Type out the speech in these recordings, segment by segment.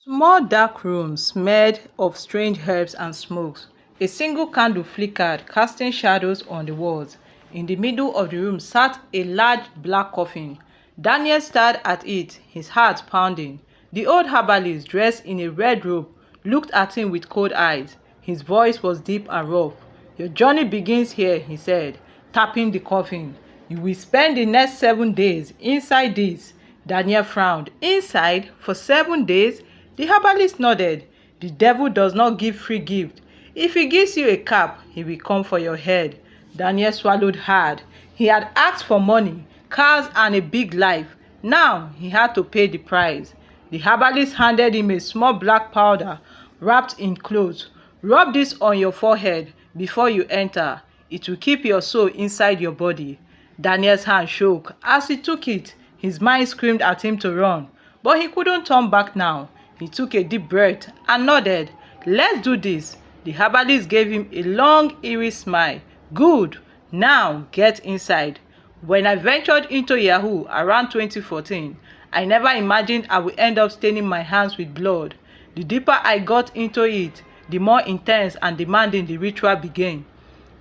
Small dark room smelled of strange herbs and smokes. A single candle flickered, casting shadows on the walls. In the middle of the room sat a large black coffin. Daniel stared at it, his heart pounding. The old herbalist, dressed in a red robe, looked at him with cold eyes. His voice was deep and rough. "Your journey begins here," he said, tapping the coffin. "You will spend the next 7 days inside this." Daniel frowned. "Inside? For 7 days?" The herbalist nodded. "The devil does not give free gift. If he gives you a cap, he will come for your head." Daniel swallowed hard. He had asked for money, cars, and a big life. Now he had to pay the price. The herbalist handed him a small black powder wrapped in cloth. "Rub this on your forehead before you enter. It will keep your soul inside your body." Daniel's hand shook as he took it. His mind screamed at him to run, but he couldn't turn back now. He took a deep breath and nodded. "Let's do this." The herbalist gave him a long, eerie smile. "Good. Now get inside." When I ventured into Yahoo around 2014, I never imagined I would end up staining my hands with blood. The deeper I got into it, the more intense and demanding the ritual began.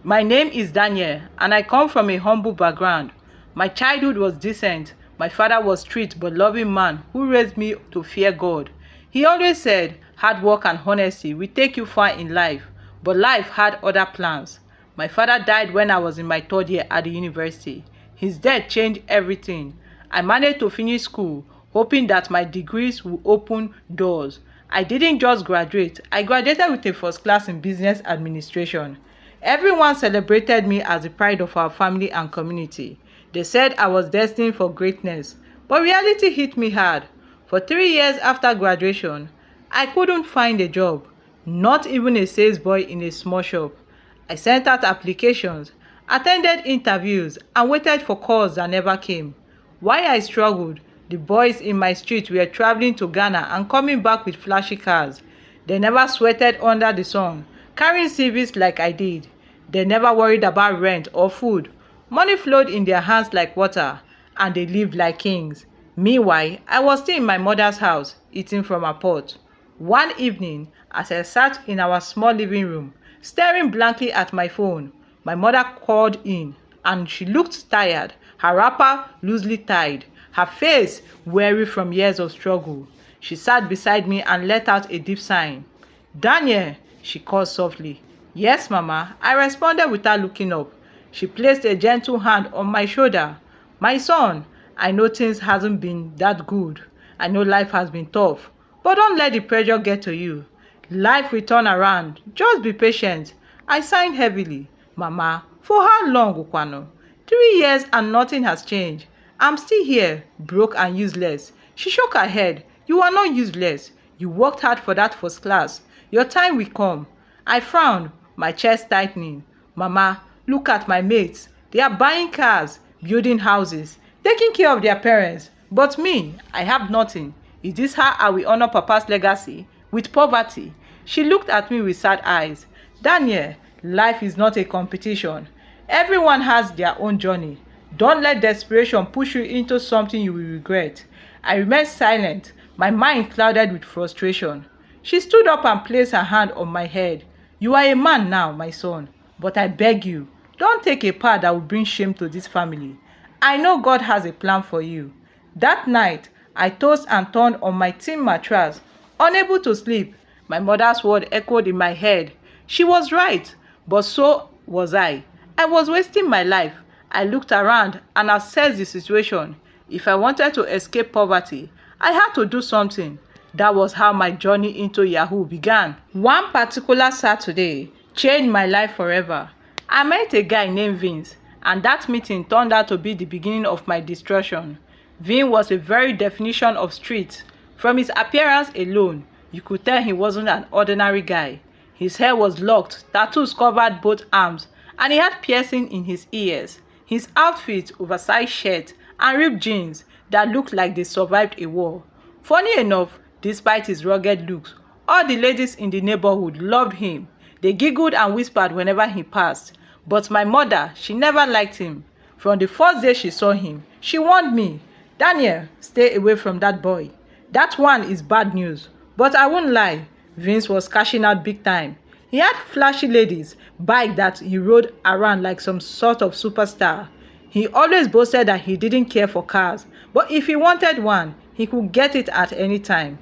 My name is Daniel, and I come from a humble background. My childhood was decent. My father was a strict but loving man who raised me to fear God. He always said, "Hard work and honesty will take you far in life," but life had other plans. My father died when I was in my 3rd year at the university. His death changed everything. I managed to finish school, hoping that my degrees would open doors. I didn't just graduate. I graduated with a first class in business administration. Everyone celebrated me as the pride of our family and community. They said I was destined for greatness, but reality hit me hard. For 3 years after graduation, I couldn't find a job, not even a sales boy in a small shop. I sent out applications, attended interviews, and waited for calls that never came. While I struggled, the boys in my street were traveling to Ghana and coming back with flashy cars. They never sweated under the sun, carrying CVs like I did. They never worried about rent or food. Money flowed in their hands like water, and they lived like kings. Meanwhile, I was still in my mother's house, eating from her pot. One evening, as I sat in our small living room, staring blankly at my phone, my mother called in, and she looked tired, her wrapper loosely tied, her face weary from years of struggle. She sat beside me and let out a deep sigh. "Daniel," she called softly. "Yes, Mama," I responded without looking up. She placed a gentle hand on my shoulder. "My son, I know things hasn't been that good. I know life has been tough, but don't let the pressure get to you. Life will turn around. Just be patient." I signed heavily. "Mama, for how long, Ukwano? 3 years and nothing has changed. I'm still here, broke and useless." She shook her head. "You are not useless. You worked hard for that first class. Your time will come." I frowned, my chest tightening. "Mama, look at my mates. They are buying cars, building houses, taking care of their parents. But me, I have nothing. Is this how I will honor Papa's legacy? With poverty?" She looked at me with sad eyes. "Daniel, life is not a competition. Everyone has their own journey. Don't let desperation push you into something you will regret." I remained silent, my mind clouded with frustration. She stood up and placed her hand on my head. "You are a man now, my son, but I beg you, don't take a path that will bring shame to this family. I know God has a plan for you." That night, I tossed and turned on my tin mattress, unable to sleep. My mother's word echoed in my head. She was right, but so was I. I was wasting my life. I looked around and assessed the situation. If I wanted to escape poverty, I had to do something. That was how my journey into Yahoo began. One particular Saturday changed my life forever. I met a guy named Vince, and that meeting turned out to be the beginning of my destruction. Vin was a very definition of street. From his appearance alone, you could tell he wasn't an ordinary guy. His hair was locked, tattoos covered both arms, and he had piercing in his ears. His outfit, oversized shirt, and ripped jeans that looked like they survived a war. Funny enough, despite his rugged looks, all the ladies in the neighborhood loved him. They giggled and whispered whenever he passed. But my mother, she never liked him. From the first day she saw him, she warned me, "Daniel, stay away from that boy. That one is bad news." But I won't lie, Vince was cashing out big time. He had flashy ladies, bike that he rode around like some sort of superstar. He always boasted that he didn't care for cars, but if he wanted one, he could get it at any time.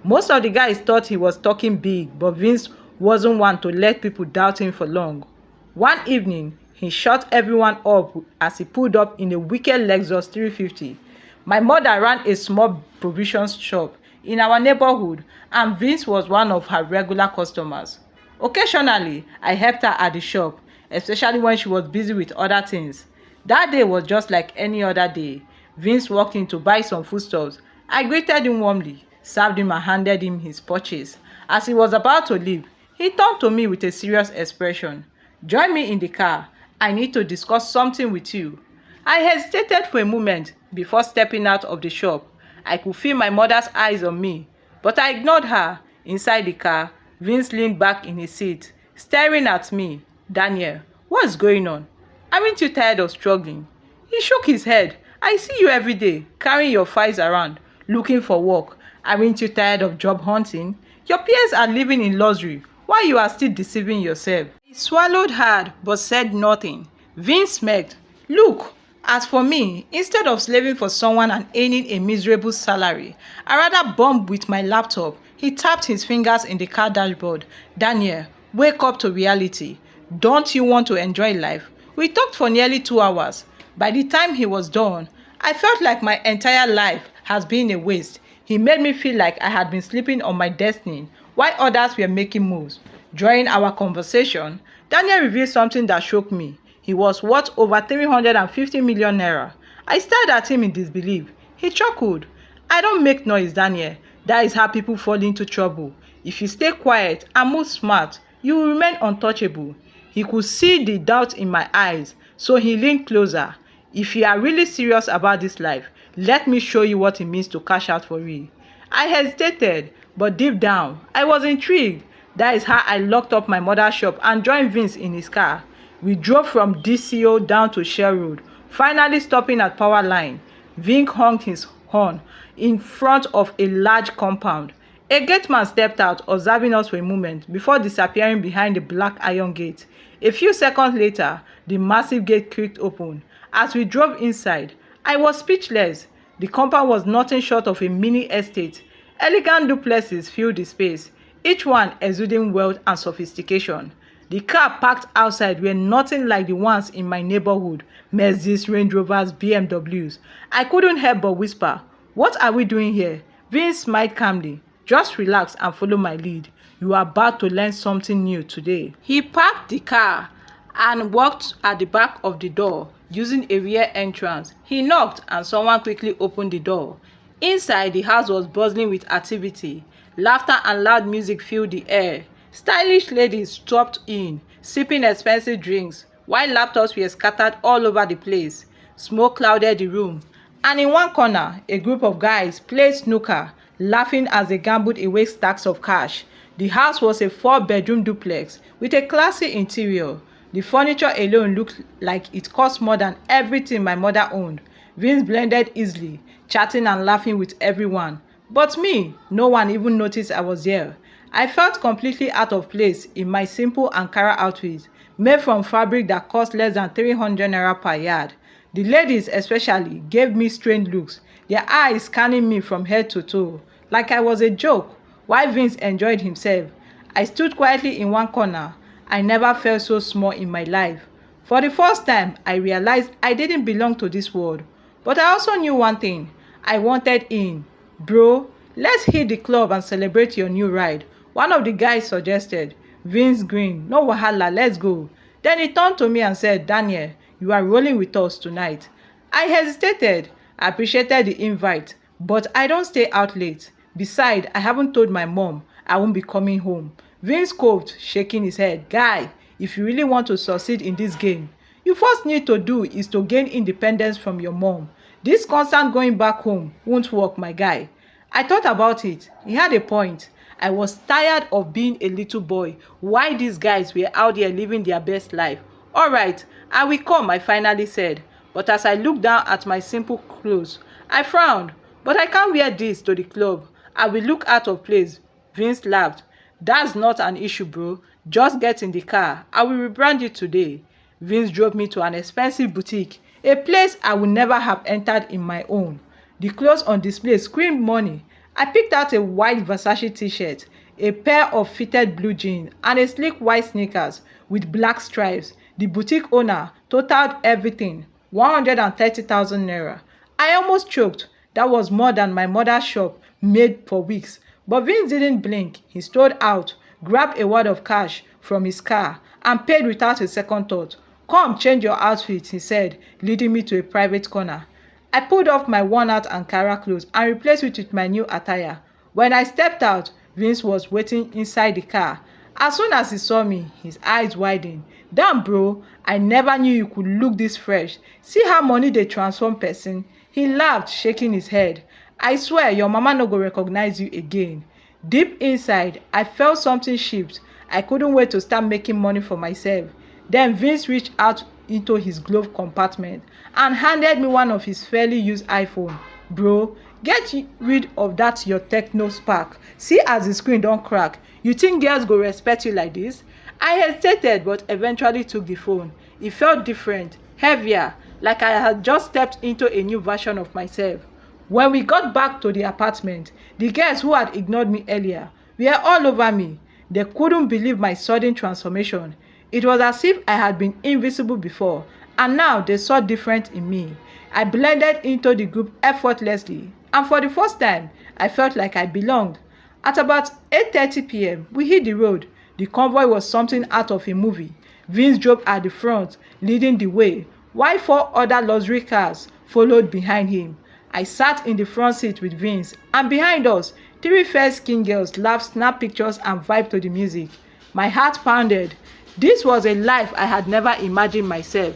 Most of the guys thought he was talking big, but Vince wasn't one to let people doubt him for long. One evening, he shut everyone up as he pulled up in a wicked Lexus 350. My mother ran a small provisions shop in our neighborhood, and Vince was one of her regular customers. Occasionally, I helped her at the shop, especially when she was busy with other things. That day was just like any other day. Vince walked in to buy some foodstuffs. I greeted him warmly, served him and handed him his purchase. As he was about to leave, he turned to me with a serious expression. "Join me in the car. I need to discuss something with you." I hesitated for a moment before stepping out of the shop. I could feel my mother's eyes on me, but I ignored her. Inside the car, Vince leaned back in his seat, staring at me. "Daniel, what's going on? Aren't you tired of struggling?" He shook his head. "I see you every day, carrying your files around, looking for work. Aren't you tired of job hunting? Your peers are living in luxury, while you are still deceiving yourself." He swallowed hard, but said nothing. Vince smirked. "Look, as for me, instead of slaving for someone and earning a miserable salary, I rather bomb with my laptop." He tapped his fingers in the car dashboard. "Daniel, wake up to reality. Don't you want to enjoy life?" We talked for nearly 2 hours. By the time he was done, I felt like my entire life has been a waste. He made me feel like I had been sleeping on my destiny while others were making moves. During our conversation, Daniel revealed something that shocked me. He was worth over 350 million naira. I stared at him in disbelief. He chuckled. "I don't make noise, Daniel. That is how people fall into trouble. If you stay quiet and move smart, you will remain untouchable." He could see the doubt in my eyes, so he leaned closer. "If you are really serious about this life, let me show you what it means to cash out for real." I hesitated, but deep down, I was intrigued. That is how I locked up my mother's shop and joined Vince in his car. We drove from DCO down to Shell Road, finally stopping at Power Line. Vince honked his horn in front of a large compound. A gateman stepped out, observing us for a moment before disappearing behind the black iron gate. A few seconds later, the massive gate creaked open. As we drove inside, I was speechless. The compound was nothing short of a mini estate. Elegant duplexes filled the space, each one exuding wealth and sophistication. The car parked outside were nothing like the ones in my neighborhood, Mercedes, Range Rovers, BMWs. I couldn't help but whisper, "What are we doing here?" Vince smiled calmly. "Just relax and follow my lead. You are about to learn something new today." He parked the car and walked at the back of the door using a rear entrance. He knocked and someone quickly opened the door. Inside, the house was buzzing with activity. Laughter and loud music filled the air. Stylish ladies stopped in, sipping expensive drinks, while laptops were scattered all over the place. Smoke clouded the room, and in one corner, a group of guys played snooker, laughing as they gambled away stacks of cash. The house was a 4-bedroom duplex with a classy interior. The furniture alone looked like it cost more than everything my mother owned. Vince blended easily, chatting and laughing with everyone. But me, no one even noticed I was there. I felt completely out of place in my simple Ankara outfit, made from fabric that cost less than 300 naira per yard. The ladies especially gave me strange looks, their eyes scanning me from head to toe, like I was a joke. While Vince enjoyed himself, I stood quietly in one corner. I never felt so small in my life. For the first time, I realized I didn't belong to this world. But I also knew one thing. I wanted in. "Bro, let's hit the club and celebrate your new ride," one of the guys suggested. Vince grinned. "No wahala, let's go." Then he turned to me and said, "Daniel, you are rolling with us tonight." I hesitated. I appreciated the invite, but I don't stay out late. Besides, I haven't told my mom I won't be coming home. Vince coughed, shaking his head. "Guy, if you really want to succeed in this game, you first need to do is to gain independence from your mom. This constant going back home won't work, my guy." I thought about it. He had a point. I was tired of being a little boy while these guys were out there living their best life. "All right, I will come," I finally said. But as I looked down at my simple clothes, I frowned. "But I can't wear this to the club. I will look out of place." Vince laughed. That's not an issue, bro. Just get in the car. I will rebrand you today. Vince drove me to an expensive boutique, a place I would never have entered in my own. The clothes on display screamed money. I picked out a white Versace t-shirt, a pair of fitted blue jeans, and a sleek white sneakers with black stripes. The boutique owner totaled everything, 130,000 naira. I almost choked. That was more than my mother's shop made for weeks. But Vince didn't blink. He strode out, grabbed a wad of cash from his car, and paid without a second thought. Come, change your outfit, he said, leading me to a private corner. I pulled off my worn-out Ankara clothes and replaced it with my new attire. When I stepped out, Vince was waiting inside the car. As soon as he saw me, his eyes widened. Damn, bro, I never knew you could look this fresh. See how money dey transform person. He laughed, shaking his head. I swear your mama no go recognize you again. Deep inside, I felt something shift. I couldn't wait to start making money for myself. Then Vince reached out into his glove compartment and handed me one of his fairly used iPhone. Bro, get rid of that your Techno Spark. See as the screen don't crack. You think girls go respect you like this? I hesitated but eventually took the phone. It felt different, heavier, like I had just stepped into a new version of myself. When we got back to the apartment, the girls who had ignored me earlier were all over me. They couldn't believe my sudden transformation. It was as if I had been invisible before, and now they saw different in me. I blended into the group effortlessly, and for the first time, I felt like I belonged. At about 8:30 p.m., we hit the road. The convoy was something out of a movie. Vince drove at the front, leading the way, while 4 other luxury cars followed behind him. I sat in the front seat with Vince, and behind us, 3 fair-skinned girls laughed, snapped pictures, and vibed to the music. My heart pounded. This was a life I had never imagined myself.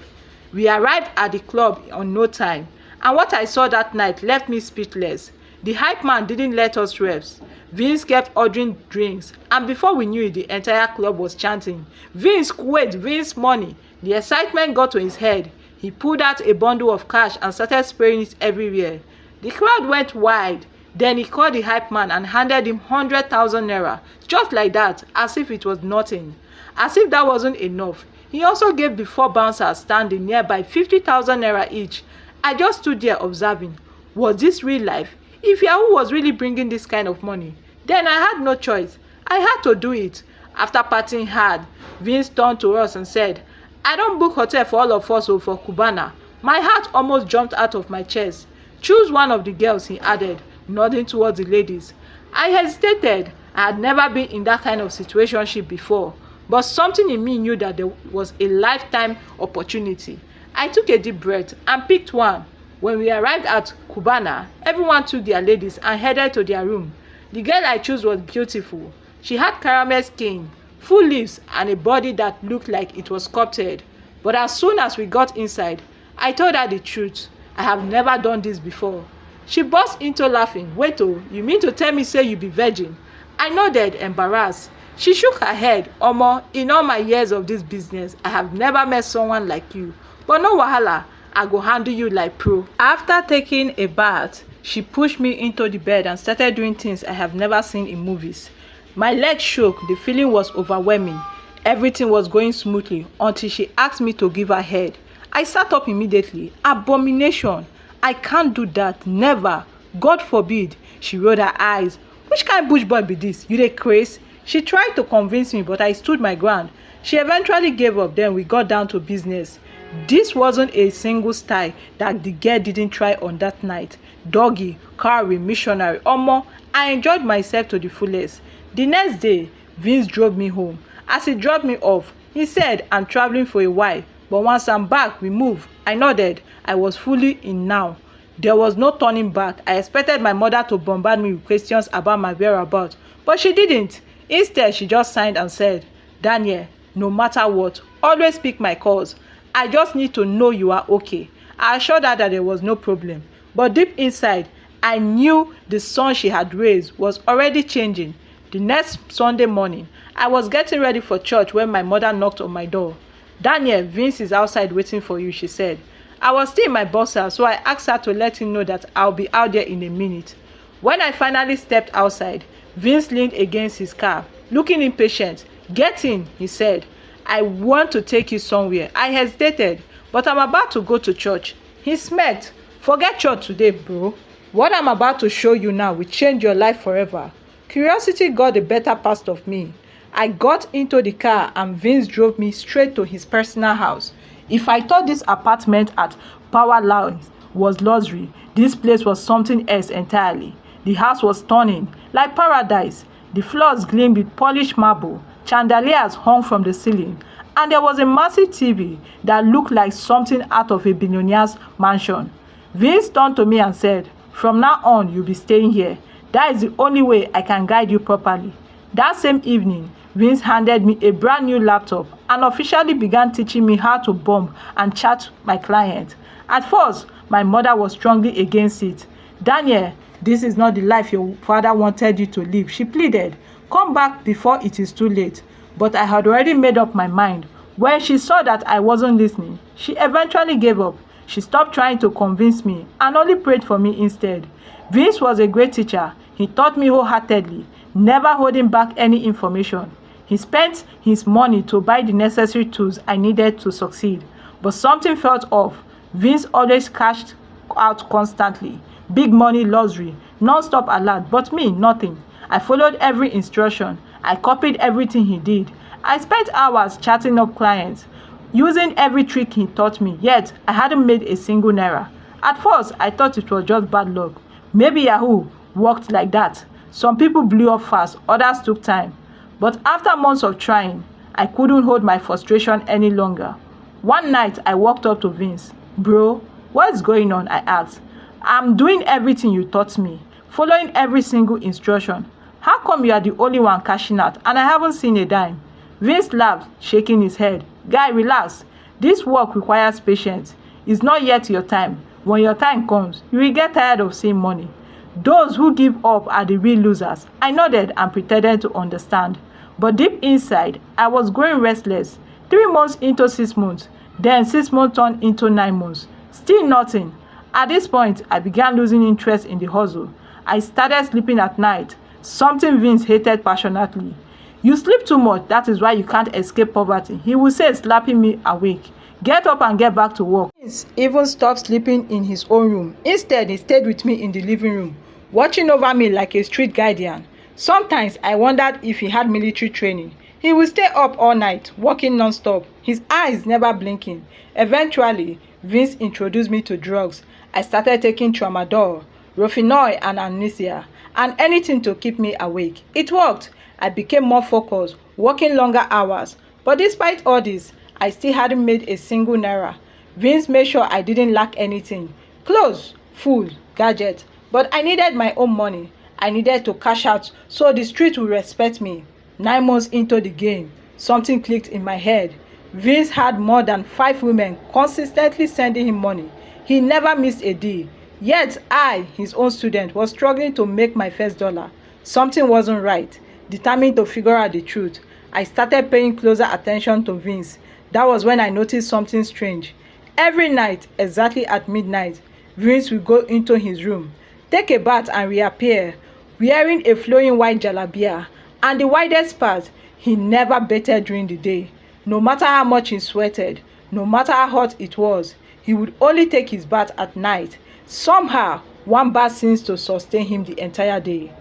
We arrived at the club on no time, and what I saw that night left me speechless. The hype man didn't let us rest. Vince kept ordering drinks, and before we knew it, the entire club was chanting, "Vince quit, Vince money." The excitement got to his head. He pulled out a bundle of cash and started spraying it everywhere. The crowd went wild. Then he called the hype man and handed him 100,000 naira, just like that, as if it was nothing. As if that wasn't enough, he also gave the 4 bouncers standing nearby 50,000 naira each. I just stood there observing. Was this real life? If Yahoo was really bringing this kind of money, then I had no choice. I had to do it. After partying hard, Vince turned to us and said, "I don't book hotel for all of us or for Cubana." My heart almost jumped out of my chest. "Choose one of the girls," he added, nodding towards the ladies. I hesitated. I had never been in that kind of situationship before, but something in me knew that there was a lifetime opportunity. I took a deep breath and picked one. When we arrived at Cubana, everyone took their ladies and headed to their room. The girl I chose was beautiful. She had caramel skin, full lips, and a body that looked like it was sculpted. But as soon as we got inside, I told her the truth. I have never done this before. She burst into laughing. "Wait, oh, you mean to tell me say you be virgin?" I nodded, embarrassed. She shook her head. "Omo, in all my years of this business, I have never met someone like you. But no wahala, I go handle you like pro." After taking a bath, she pushed me into the bed and started doing things I have never seen in movies. My legs shook. The feeling was overwhelming. Everything was going smoothly until she asked me to give her head. I sat up immediately. Abomination. I can't do that. Never. God forbid. She rolled her eyes. "Which kind bush boy be this? You dey craze?" She tried to convince me, but I stood my ground. She eventually gave up. Then we got down to business. This wasn't a single style that the girl didn't try on that night. Doggy, cowrie, missionary, omo, I enjoyed myself to the fullest. The next day, Vince drove me home. As he dropped me off, he said, "I'm traveling for a while, but once I'm back, we move." I nodded. I was fully in now. There was no turning back. I expected my mother to bombard me with questions about my whereabouts, but she didn't. Instead, she just signed and said, "Daniel, no matter what, always pick my calls. I just need to know you are okay." I assured her that there was no problem, but deep inside, I knew the sun she had raised was already changing. The next Sunday morning, I was getting ready for church when my mother knocked on my door. "Daniel, Vince is outside waiting for you," she said. I was still in my boxers, so I asked her to let him know that I'll be out there in a minute. When I finally stepped outside, Vince leaned against his car, looking impatient. "Get in," he said. "I want to take you somewhere." I hesitated, "But I'm about to go to church." He smirked. "Forget church today, bro. What I'm about to show you now will change your life forever." Curiosity got the better part of me. I got into the car and Vince drove me straight to his personal house. If I thought this apartment at Power Lines was luxury, this place was something else entirely. The house was stunning, like paradise. The floors gleamed with polished marble, chandeliers hung from the ceiling, and there was a massive TV that looked like something out of a billionaire's mansion. Vince turned to me and said, "From now on, you'll be staying here. That is the only way I can guide you properly." That same evening, Vince handed me a brand new laptop and officially began teaching me how to bomb and chat my client. At first, my mother was strongly against it. "Daniel, this is not the life your father wanted you to live," she pleaded. "Come back before it is too late." But I had already made up my mind. When she saw that I wasn't listening, she eventually gave up. She stopped trying to convince me and only prayed for me instead. Vince was a great teacher. He taught me wholeheartedly, never holding back any information. He spent his money to buy the necessary tools I needed to succeed. But something felt off. Vince always cashed out constantly. Big money, luxury, non-stop alert, but me, nothing. I followed every instruction. I copied everything he did. I spent hours chatting up clients, using every trick he taught me, yet I hadn't made a single naira. At first, I thought it was just bad luck. Maybe Yahoo worked like that. Some people blew up fast, others took time. But after months of trying, I couldn't hold my frustration any longer. One night, I walked up to Vince. "Bro, what's going on?" I asked. "I'm doing everything you taught me, following every single instruction. How come you are the only one cashing out and I haven't seen a dime?" Vince laughed, shaking his head. "Guy, relax. This work requires patience. It's not yet your time. When your time comes, you will get tired of seeing money. Those who give up are the real losers." I nodded and pretended to understand. But deep inside, I was growing restless. 3 months into 6 months, then 6 months turned into 9 months. Still nothing. At this point, I began losing interest in the hustle. I started sleeping at night, something Vince hated passionately. "You sleep too much, that is why you can't escape poverty," he would say, slapping me awake. "Get up and get back to work." Vince even stopped sleeping in his own room. Instead, he stayed with me in the living room, watching over me like a street guardian. Sometimes I wondered if he had military training. He would stay up all night, working non-stop, his eyes never blinking. Eventually, Vince introduced me to drugs. I started taking tramadol, Rofinol and amnesia, and anything to keep me awake. It worked. I became more focused, working longer hours. But despite all this, I still hadn't made a single naira. Vince made sure I didn't lack anything. Clothes, food, gadgets. But I needed my own money. I needed to cash out so the street would respect me. 9 months into the game, something clicked in my head. Vince had more than 5 women consistently sending him money. He never missed a deal. Yet I, his own student, was struggling to make my first dollar. Something wasn't right. Determined to figure out the truth, I started paying closer attention to Vince. That was when I noticed something strange. Every night, exactly at midnight, Vince would go into his room, take a bath and reappear, wearing a flowing white jalabia. And the widest part, he never bathed during the day. No matter how much he sweated, no matter how hot it was, he would only take his bath at night. Somehow, one bath seems to sustain him the entire day.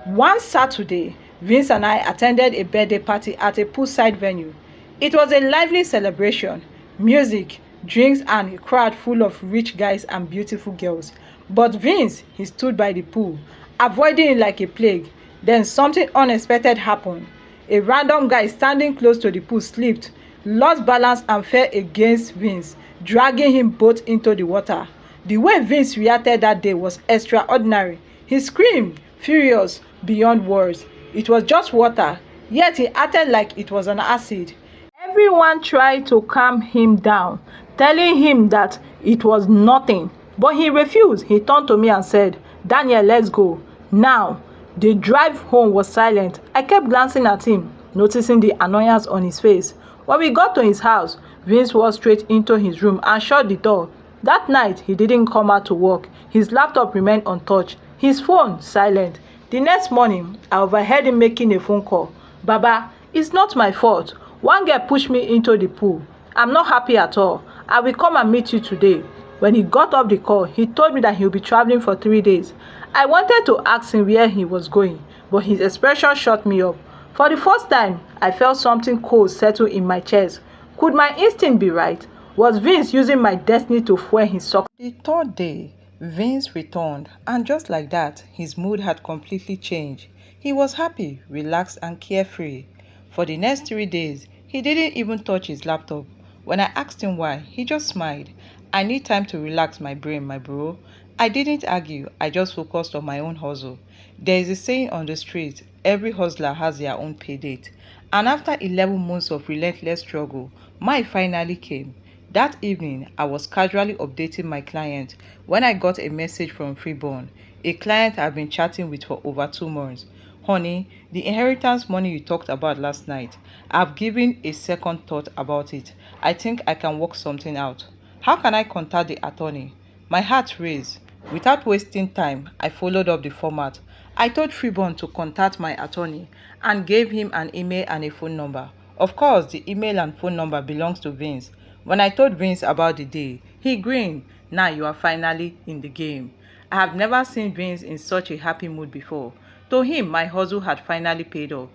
One Saturday, Vince and I attended a birthday party at a poolside venue. It was a lively celebration, music, drinks, and a crowd full of rich guys and beautiful girls. But Vince, he stood by the pool, avoiding it like a plague. Then something unexpected happened. A random guy standing close to the pool slipped, lost balance and fell against Vince, dragging him both into the water. The way Vince reacted that day was extraordinary. He screamed, furious beyond words. It was just water, yet he acted like it was an acid. Everyone tried to calm him down, telling him that it was nothing. But he refused. He turned to me and said, "Daniel, let's go. Now." The drive home was silent. I kept glancing at him, noticing the annoyance on his face. When we got to his house, Vince walked straight into his room and shut the door. That night, he didn't come out to work. His laptop remained untouched, his phone silent. The next morning, I overheard him making a phone call. Baba, it's not my fault. One girl pushed me into the pool. I'm not happy at all. I will come and meet you today. When he got off the call, he told me that he'll be traveling for 3 days. I wanted to ask him where he was going, but his expression shut me up. For the first time, I felt something cold settle in my chest. Could my instinct be right? Was Vince using my destiny to fuel his success? The third day, Vince returned, and just like that, his mood had completely changed. He was happy, relaxed, and carefree. For the next 3 days, he didn't even touch his laptop. When I asked him why, he just smiled. I need time to relax my brain, my bro. I didn't argue, I just focused on my own hustle. There is a saying on the street, every hustler has their own pay date. And after 11 months of relentless struggle, mine finally came. That evening, I was casually updating my client when I got a message from Freeborn, a client I've been chatting with for over 2 months. Honey, the inheritance money you talked about last night, I've given a second thought about it. I think I can work something out. How can I contact the attorney? My heart raced. Without wasting time, I followed up the format. I told Freeborn to contact my attorney and gave him an email and a phone number. Of course, the email and phone number belongs to Vince. When I told Vince about the day, he grinned. Now you are finally in the game. I have never seen Vince in such a happy mood before. To him, my hustle had finally paid off.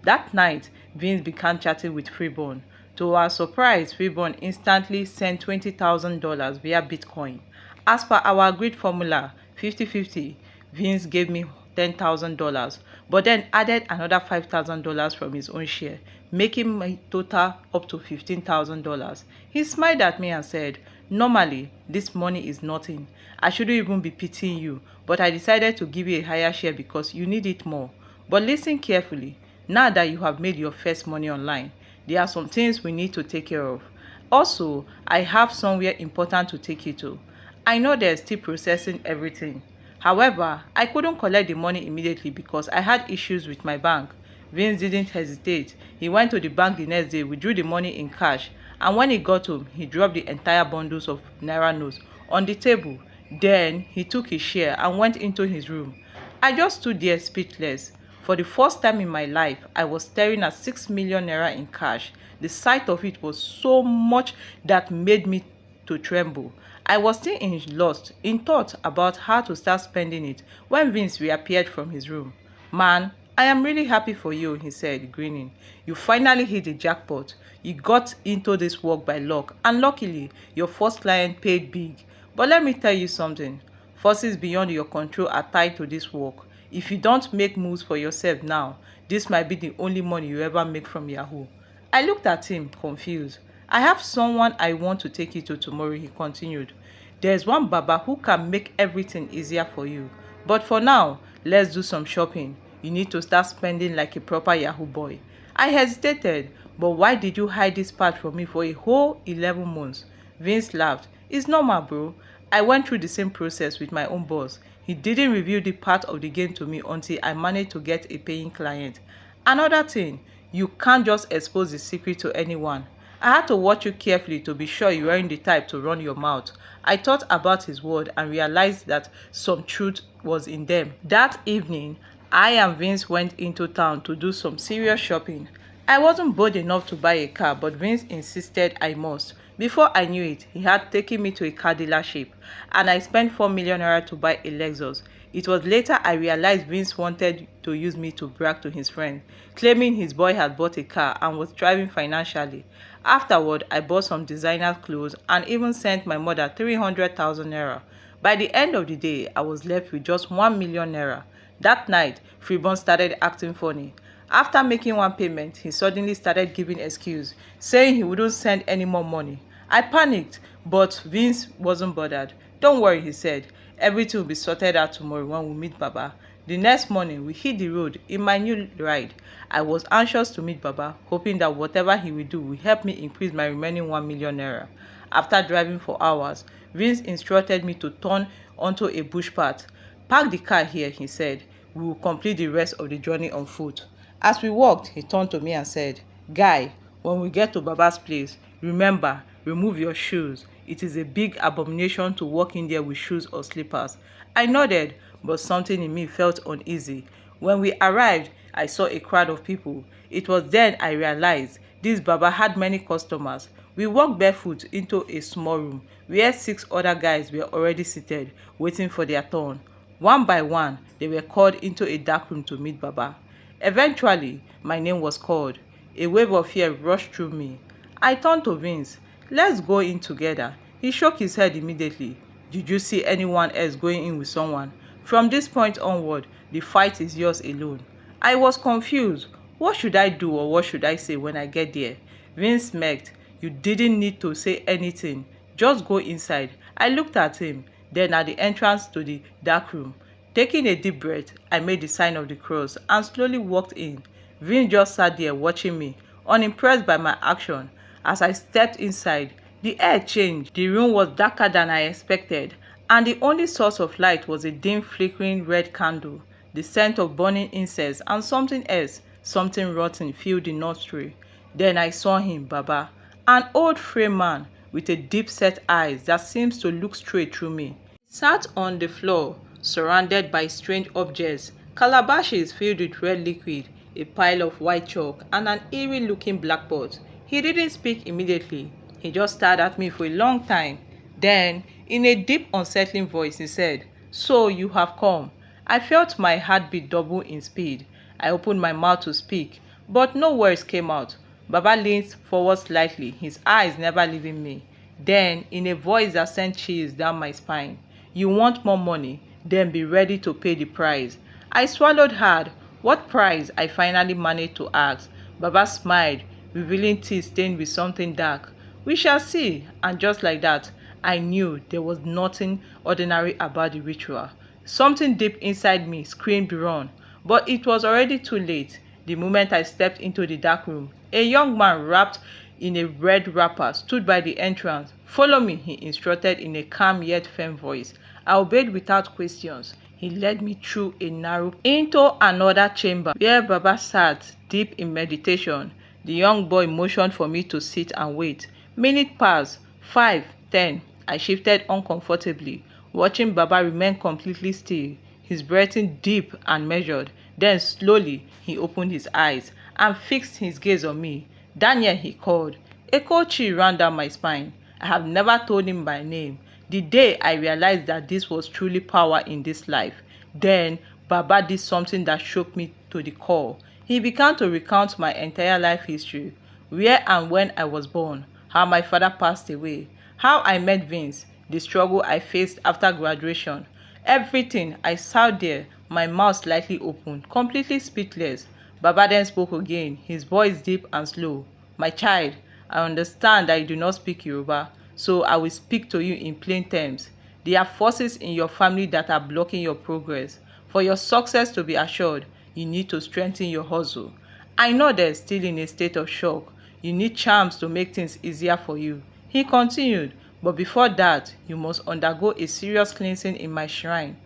That night, Vince began chatting with Freeborn. To our surprise, Freeborn instantly sent $20,000 via Bitcoin. As per our agreed formula, 50-50, Vince gave me $10,000, but then added another $5,000 from his own share, making my total up to $15,000. He smiled at me and said, normally, this money is nothing. I shouldn't even be pitying you, but I decided to give you a higher share because you need it more. But listen carefully. Now that you have made your first money online, there are some things we need to take care of. Also, I have somewhere important to take you to. I know they're still processing everything. However, I couldn't collect the money immediately because I had issues with my bank. Vince didn't hesitate. He went to the bank the next day, withdrew the money in cash, and when he got home, he dropped the entire bundles of Naira notes on the table. Then, he took his share and went into his room. I just stood there speechless. For the first time in my life, I was staring at 6 million Naira in cash. The sight of it was so much that made me to tremble. I was still lost in thought about how to start spending it when Vince reappeared from his room. Man, I am really happy for you, he said, grinning. You finally hit the jackpot. You got into this work by luck, and luckily, your first client paid big. But let me tell you something. Forces beyond your control are tied to this work. If you don't make moves for yourself now, this might be the only money you ever make from Yahoo. I looked at him, confused. I have someone I want to take you to tomorrow, he continued. There's one Baba who can make everything easier for you. But for now, let's do some shopping. You need to start spending like a proper Yahoo boy. I hesitated, but why did you hide this part from me for a whole 11 months? Vince laughed. It's normal, bro. I went through the same process with my own boss. He didn't reveal the part of the game to me until I managed to get a paying client. Another thing, you can't just expose the secret to anyone. I had to watch you carefully to be sure you weren't the type to run your mouth. I thought about his word and realized that some truth was in them. That evening, I and Vince went into town to do some serious shopping. I wasn't bold enough to buy a car, but Vince insisted I must. Before I knew it, he had taken me to a car dealership, and I spent 4 million naira to buy a Lexus. It was later I realized Vince wanted to use me to brag to his friend, claiming his boy had bought a car and was thriving financially. Afterward, I bought some designer clothes and even sent my mother 300,000 naira. By the end of the day, I was left with just 1 million naira. That night, Freeborn started acting funny. After making one payment, he suddenly started giving excuses, saying he wouldn't send any more money. I panicked, but Vince wasn't bothered. Don't worry, he said. Everything will be sorted out tomorrow when we meet Baba. The next morning, we hit the road in my new ride. I was anxious to meet Baba, hoping that whatever he will do will help me increase my remaining 1 million naira. After driving for hours, Vince instructed me to turn onto a bush path. Park the car here, he said. We will complete the rest of the journey on foot. As we walked, he turned to me and said, Guy, when we get to Baba's place, remember, remove your shoes. It is a big abomination to walk in there with shoes or slippers. I nodded, but something in me felt uneasy. When we arrived, I saw a crowd of people. It was then I realized this Baba had many customers. We walked barefoot into a small room where 6 other guys were already seated, waiting for their turn. One by one, they were called into a dark room to meet Baba. Eventually, my name was called. A wave of fear rushed through me. I turned to Vince. "Let's go in together." He shook his head immediately. "Did you see anyone else going in with someone? From this point onward, the fight is yours alone." I was confused. What should I do or what should I say when I get there? Vince smirked. "You didn't need to say anything. Just go inside." I looked at him, then at the entrance to the dark room. Taking a deep breath, I made the sign of the cross and slowly walked in. Vin just sat there watching me, unimpressed by my action. As I stepped inside, the air changed. The room was darker than I expected, and the only source of light was a dim flickering red candle. The scent of burning incense and something else, something rotten, filled the nostril. Then I saw him, Baba, an old frail man with a deep-set eyes that seems to look straight through me. He sat on the floor, surrounded by strange objects, calabashes filled with red liquid, a pile of white chalk, and an eerie-looking blackboard. He didn't speak immediately. He just stared at me for a long time. Then, in a deep, unsettling voice, he said, "So you have come." I felt my heartbeat double in speed. I opened my mouth to speak, but no words came out. Baba leaned forward slightly, his eyes never leaving me. Then, in a voice that sent chills down my spine, "You want more money? Then be ready to pay the price." I swallowed hard. What price? I finally managed to ask. Baba smiled, revealing teeth stained with something dark. "We shall see." And just like that, I knew there was nothing ordinary about the ritual. Something deep inside me screamed run, but it was already too late. The moment I stepped into the dark room, a young man wrapped in a red wrapper stood by the entrance. "Follow me," he instructed in a calm yet firm voice. I obeyed without questions. He led me through a narrow into another chamber where Baba sat deep in meditation. The young boy motioned for me to sit and wait. Minutes passed. 5, 10. I shifted uncomfortably, watching Baba remain completely still, his breathing deep and measured. Then slowly he opened his eyes and fixed his gaze on me. "Daniel," he called. A cold chill ran down my spine. I have never told him by name. The day I realized that this was truly power in this life, then Baba did something that shook me to the core. He began to recount my entire life history, where and when I was born, how my father passed away, how I met Vince, the struggle I faced after graduation. Everything. I sat there, my mouth slightly open, completely speechless. Baba then spoke again, his voice deep and slow. "My child, I understand that you do not speak Yoruba, so I will speak to you in plain terms. There are forces in your family that are blocking your progress. For your success to be assured, you need to strengthen your hustle." I nodded, still in a state of shock. "You need charms to make things easier for you." He continued, "But before that, you must undergo a serious cleansing in my shrine.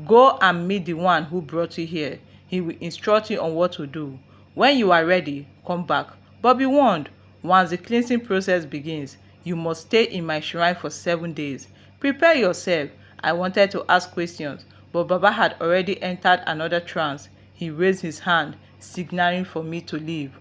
Go and meet the one who brought you here. He will instruct you on what to do. When you are ready, come back. But be warned, once the cleansing process begins, you must stay in my shrine for 7 days. Prepare yourself." I wanted to ask questions, but Baba had already entered another trance. He raised his hand, signaling for me to leave.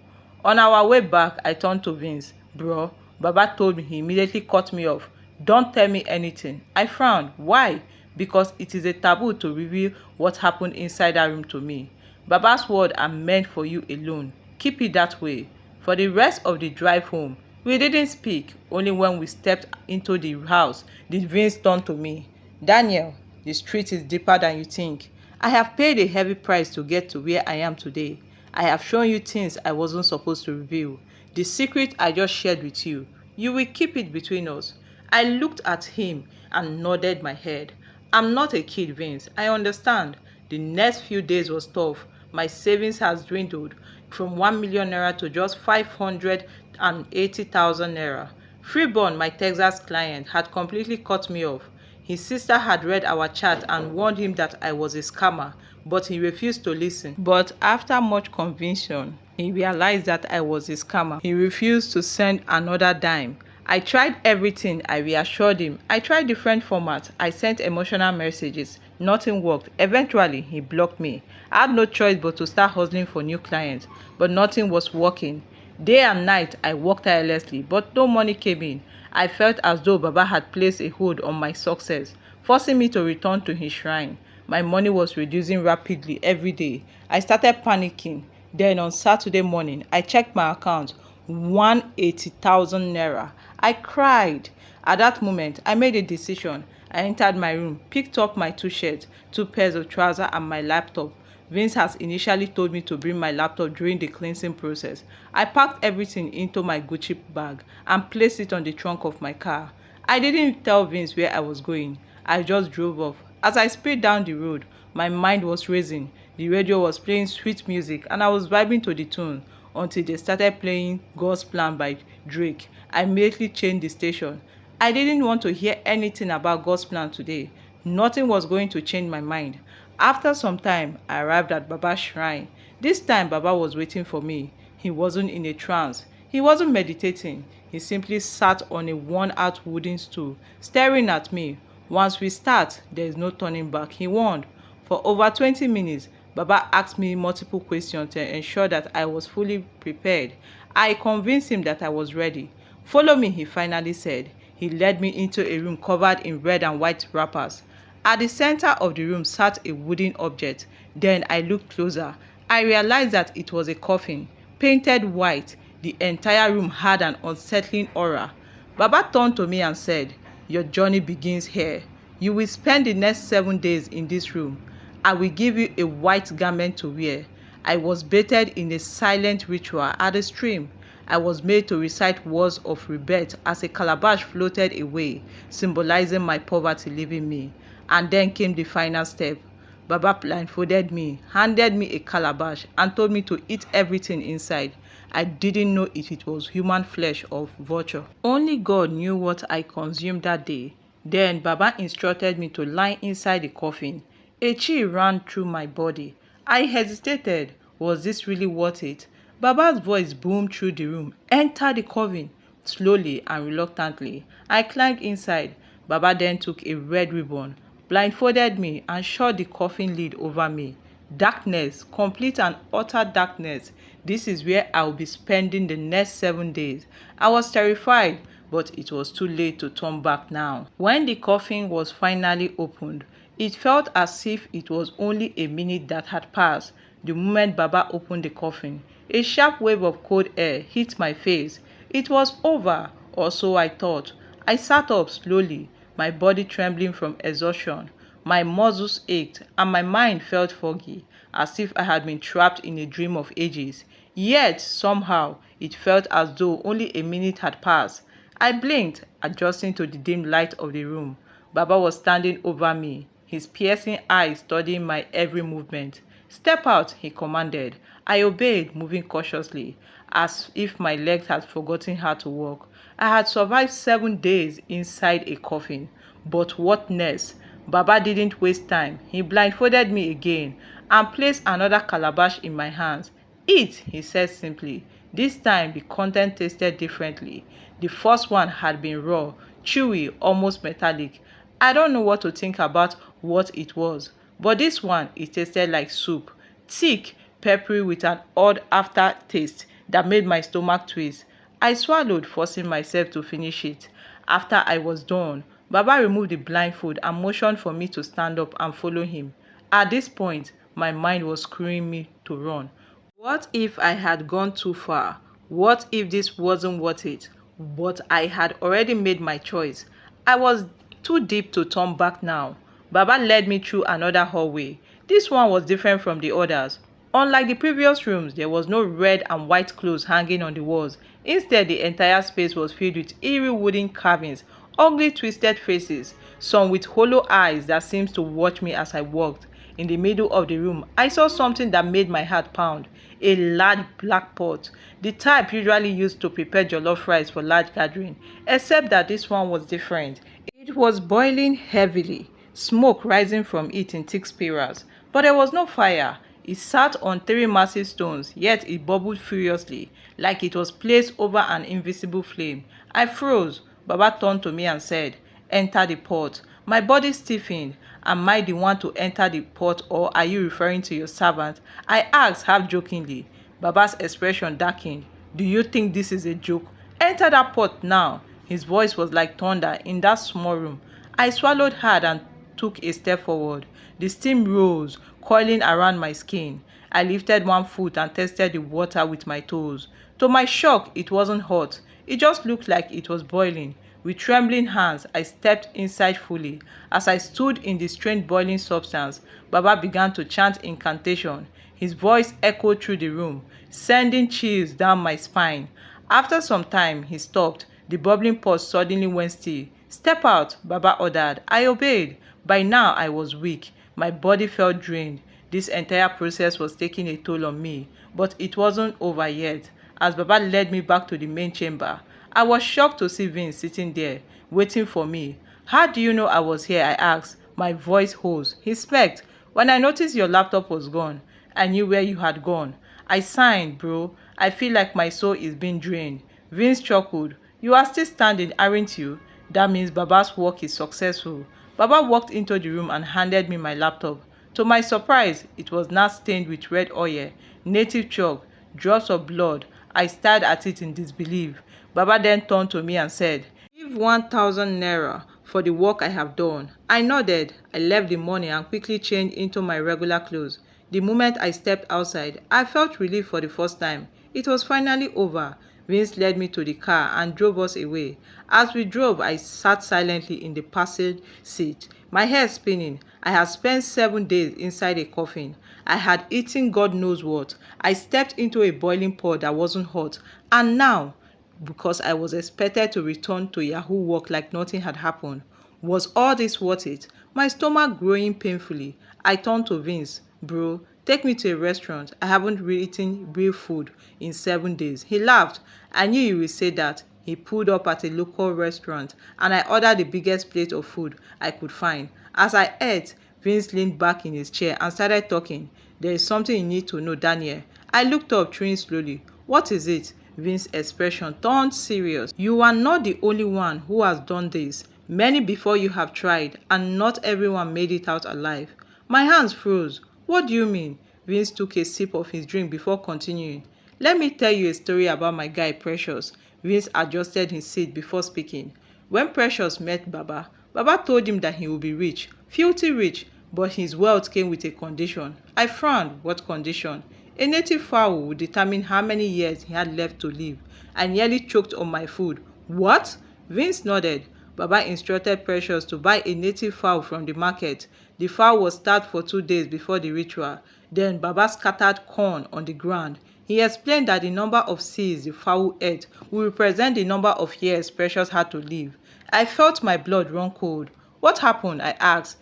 On our way back, I turned to Vince. "Bro," Baba told me. He immediately cut me off. "Don't tell me anything." I frowned. "Why?" "Because it is a taboo to reveal what happened inside that room to me. Baba's words are meant for you alone. Keep it that way." For the rest of the drive home, we didn't speak. Only when we stepped into the house did Vince turn to me. "Daniel, the street is deeper than you think. I have paid a heavy price to get to where I am today. I have shown you things I wasn't supposed to reveal. The secret I just shared with you, you will keep it between us." I looked at him and nodded my head. "I'm not a kid, Vince. I understand." The next few days was tough. My savings has dwindled from 1 million naira to just 580,000 naira. Freeborn, my Texas client, had completely cut me off. His sister had read our chat and warned him that I was a scammer, but he refused to listen. But after much conviction, he realized that I was a scammer. He refused to send another dime. I tried everything. I reassured him. I tried different formats. I sent emotional messages. Nothing worked. Eventually, he blocked me. I had no choice but to start hustling for new clients, but nothing was working. Day and night, I worked tirelessly, but no money came in. I felt as though Baba had placed a hold on my success, forcing me to return to his shrine. My money was reducing rapidly every day. I started panicking. Then on Saturday morning, I checked my account. 180,000 naira. I cried. At that moment, I made a decision. I entered my room, picked up my two shirts, two pairs of trousers, and my laptop. Vince has initially told me to bring my laptop during the cleansing process. I packed everything into my Gucci bag and placed it on the trunk of my car. I didn't tell Vince where I was going. I just drove off. As I sped down the road, my mind was racing. The radio was playing sweet music and I was vibing to the tune until they started playing God's Plan by Drake. I immediately changed the station. I didn't want to hear anything about God's plan today. Nothing was going to change my mind. After some time, I arrived at Baba's shrine. This time, Baba was waiting for me. He wasn't in a trance. He wasn't meditating. He simply sat on a worn-out wooden stool, staring at me. Once we start, there is no turning back, he warned. For over 20 minutes, Baba asked me multiple questions to ensure that I was fully prepared. I convinced him that I was ready. Follow me, he finally said. He led me into a room covered in red and white wrappers. At the center of the room sat a wooden object. Then I looked closer. I realized that it was a coffin, painted white. The entire room had an unsettling aura. Baba turned to me and said, "Your journey begins here. You will spend the next 7 days in this room. I will give you a white garment to wear." I was bathed in a silent ritual at the stream. I was made to recite words of rebirth as a calabash floated away, symbolizing my poverty leaving me. And then came the final step. Baba blindfolded me, handed me a calabash, and told me to eat everything inside. I didn't know if it was human flesh or vulture. Only God knew what I consumed that day. Then Baba instructed me to lie inside the coffin. A chill ran through my body. I hesitated. Was this really worth it? Baba's voice boomed through the room. "Enter the coffin." Slowly and reluctantly, I climbed inside. Baba then took a red ribbon, blindfolded me, and shut the coffin lid over me. Darkness, complete and utter darkness. This is where I will be spending the next 7 days. I was terrified, but it was too late to turn back now. When the coffin was finally opened, it felt as if it was only a minute that had passed. The moment Baba opened the coffin, a sharp wave of cold air hit my face. It was over, or so I thought. I sat up slowly, my body trembling from exhaustion. My muscles ached, and my mind felt foggy, as if I had been trapped in a dream of ages. Yet, somehow, it felt as though only a minute had passed. I blinked, adjusting to the dim light of the room. Baba was standing over me, his piercing eyes studying my every movement. "Step out," he commanded. I obeyed, moving cautiously, as if my legs had forgotten how to walk. I had survived 7 days inside a coffin. But what next? Baba didn't waste time. He blindfolded me again and placed another calabash in my hands. "Eat," he said simply. This time the content tasted differently. The first one had been raw, chewy, almost metallic. I don't know what to think about what it was, but this one, it tasted like soup. Thick, peppery with an odd aftertaste that made my stomach twist. I swallowed, forcing myself to finish it. After I was done, Baba removed the blindfold and motioned for me to stand up and follow him. At this point, my mind was screaming me to run. What if I had gone too far? What if this wasn't worth it? But I had already made my choice. I was too deep to turn back now. Baba led me through another hallway. This one was different from the others. Unlike the previous rooms, there was no red and white clothes hanging on the walls. Instead, the entire space was filled with eerie wooden carvings, ugly twisted faces, some with hollow eyes that seemed to watch me as I walked. In the middle of the room, I saw something that made my heart pound. A large black pot, the type usually used to prepare jollof rice for large gatherings, except that this one was different. It was boiling heavily, smoke rising from it in thick spirals, but there was no fire. It sat on three massive stones, yet it bubbled furiously, like it was placed over an invisible flame. I froze. Baba turned to me and said, "Enter the pot." My body stiffened. Am I the one to enter the pot, or are you referring to your servant? I asked half jokingly. Baba's expression darkened. Do you think this is a joke? Enter that pot now. His voice was like thunder in that small room. I swallowed hard and took a step forward. The steam rose, coiling around my skin. I lifted one foot and tested the water with my toes. To my shock, it wasn't hot. It just looked like it was boiling. With trembling hands, I stepped inside fully. As I stood in the strange boiling substance, Baba began to chant incantation. His voice echoed through the room, sending chills down my spine. After some time, he stopped. The bubbling pot suddenly went still. "Step out," Baba ordered. I obeyed. By now, I was weak. My body felt drained. This entire process was taking a toll on me, but it wasn't over yet. As Baba led me back to the main chamber, I was shocked to see Vince sitting there, waiting for me. "How do you know I was here?" I asked, my voice hoarse. He smirked. "When I noticed your laptop was gone, I knew where you had gone." I signed, bro. I feel like my soul is being drained. Vince chuckled. "You are still standing, aren't you? That means Baba's work is successful." Baba walked into the room and handed me my laptop. To my surprise, it was now stained with red oil, native chalk, drops of blood. I stared at it in disbelief. Baba then turned to me and said, "Give 1,000 naira for the work I have done." I nodded. I left the money and quickly changed into my regular clothes. The moment I stepped outside, I felt relief for the first time. It was finally over. Vince led me to the car and drove us away. As we drove, I sat silently in the passenger seat, my head spinning. I had spent 7 days inside a coffin. I had eaten God knows what. I stepped into a boiling pot that wasn't hot. And now, because I was expected to return to Yahoo work like nothing had happened. Was all this worth it? My stomach growing painfully. I turned to Vince. "Bro, take me to a restaurant. I haven't really eaten real food in 7 days." He laughed. I knew he would say that. He pulled up at a local restaurant and I ordered the biggest plate of food I could find. As I ate, Vince leaned back in his chair and started talking. "There is something you need to know, Daniel." I looked up, chewing slowly. "What is it?" Vince's expression turned serious. "You are not the only one who has done this. Many before you have tried, and not everyone made it out alive." My hands froze. "What do you mean?" Vince took a sip of his drink before continuing. "Let me tell you a story about my guy Precious." Vince adjusted his seat before speaking. "When Precious met Baba, Baba told him that he would be rich, filthy rich, but his wealth came with a condition." I frowned. "What condition?" "A native fowl would determine how many years he had left to live." I nearly choked on my food. "What?" Vince nodded. Baba instructed Precious to buy a native fowl from the market. The fowl was starved for 2 days before the ritual. Then Baba scattered corn on the ground. He explained that the number of seeds the fowl ate would represent the number of years Precious had to live. I felt my blood run cold. "What happened?" I asked.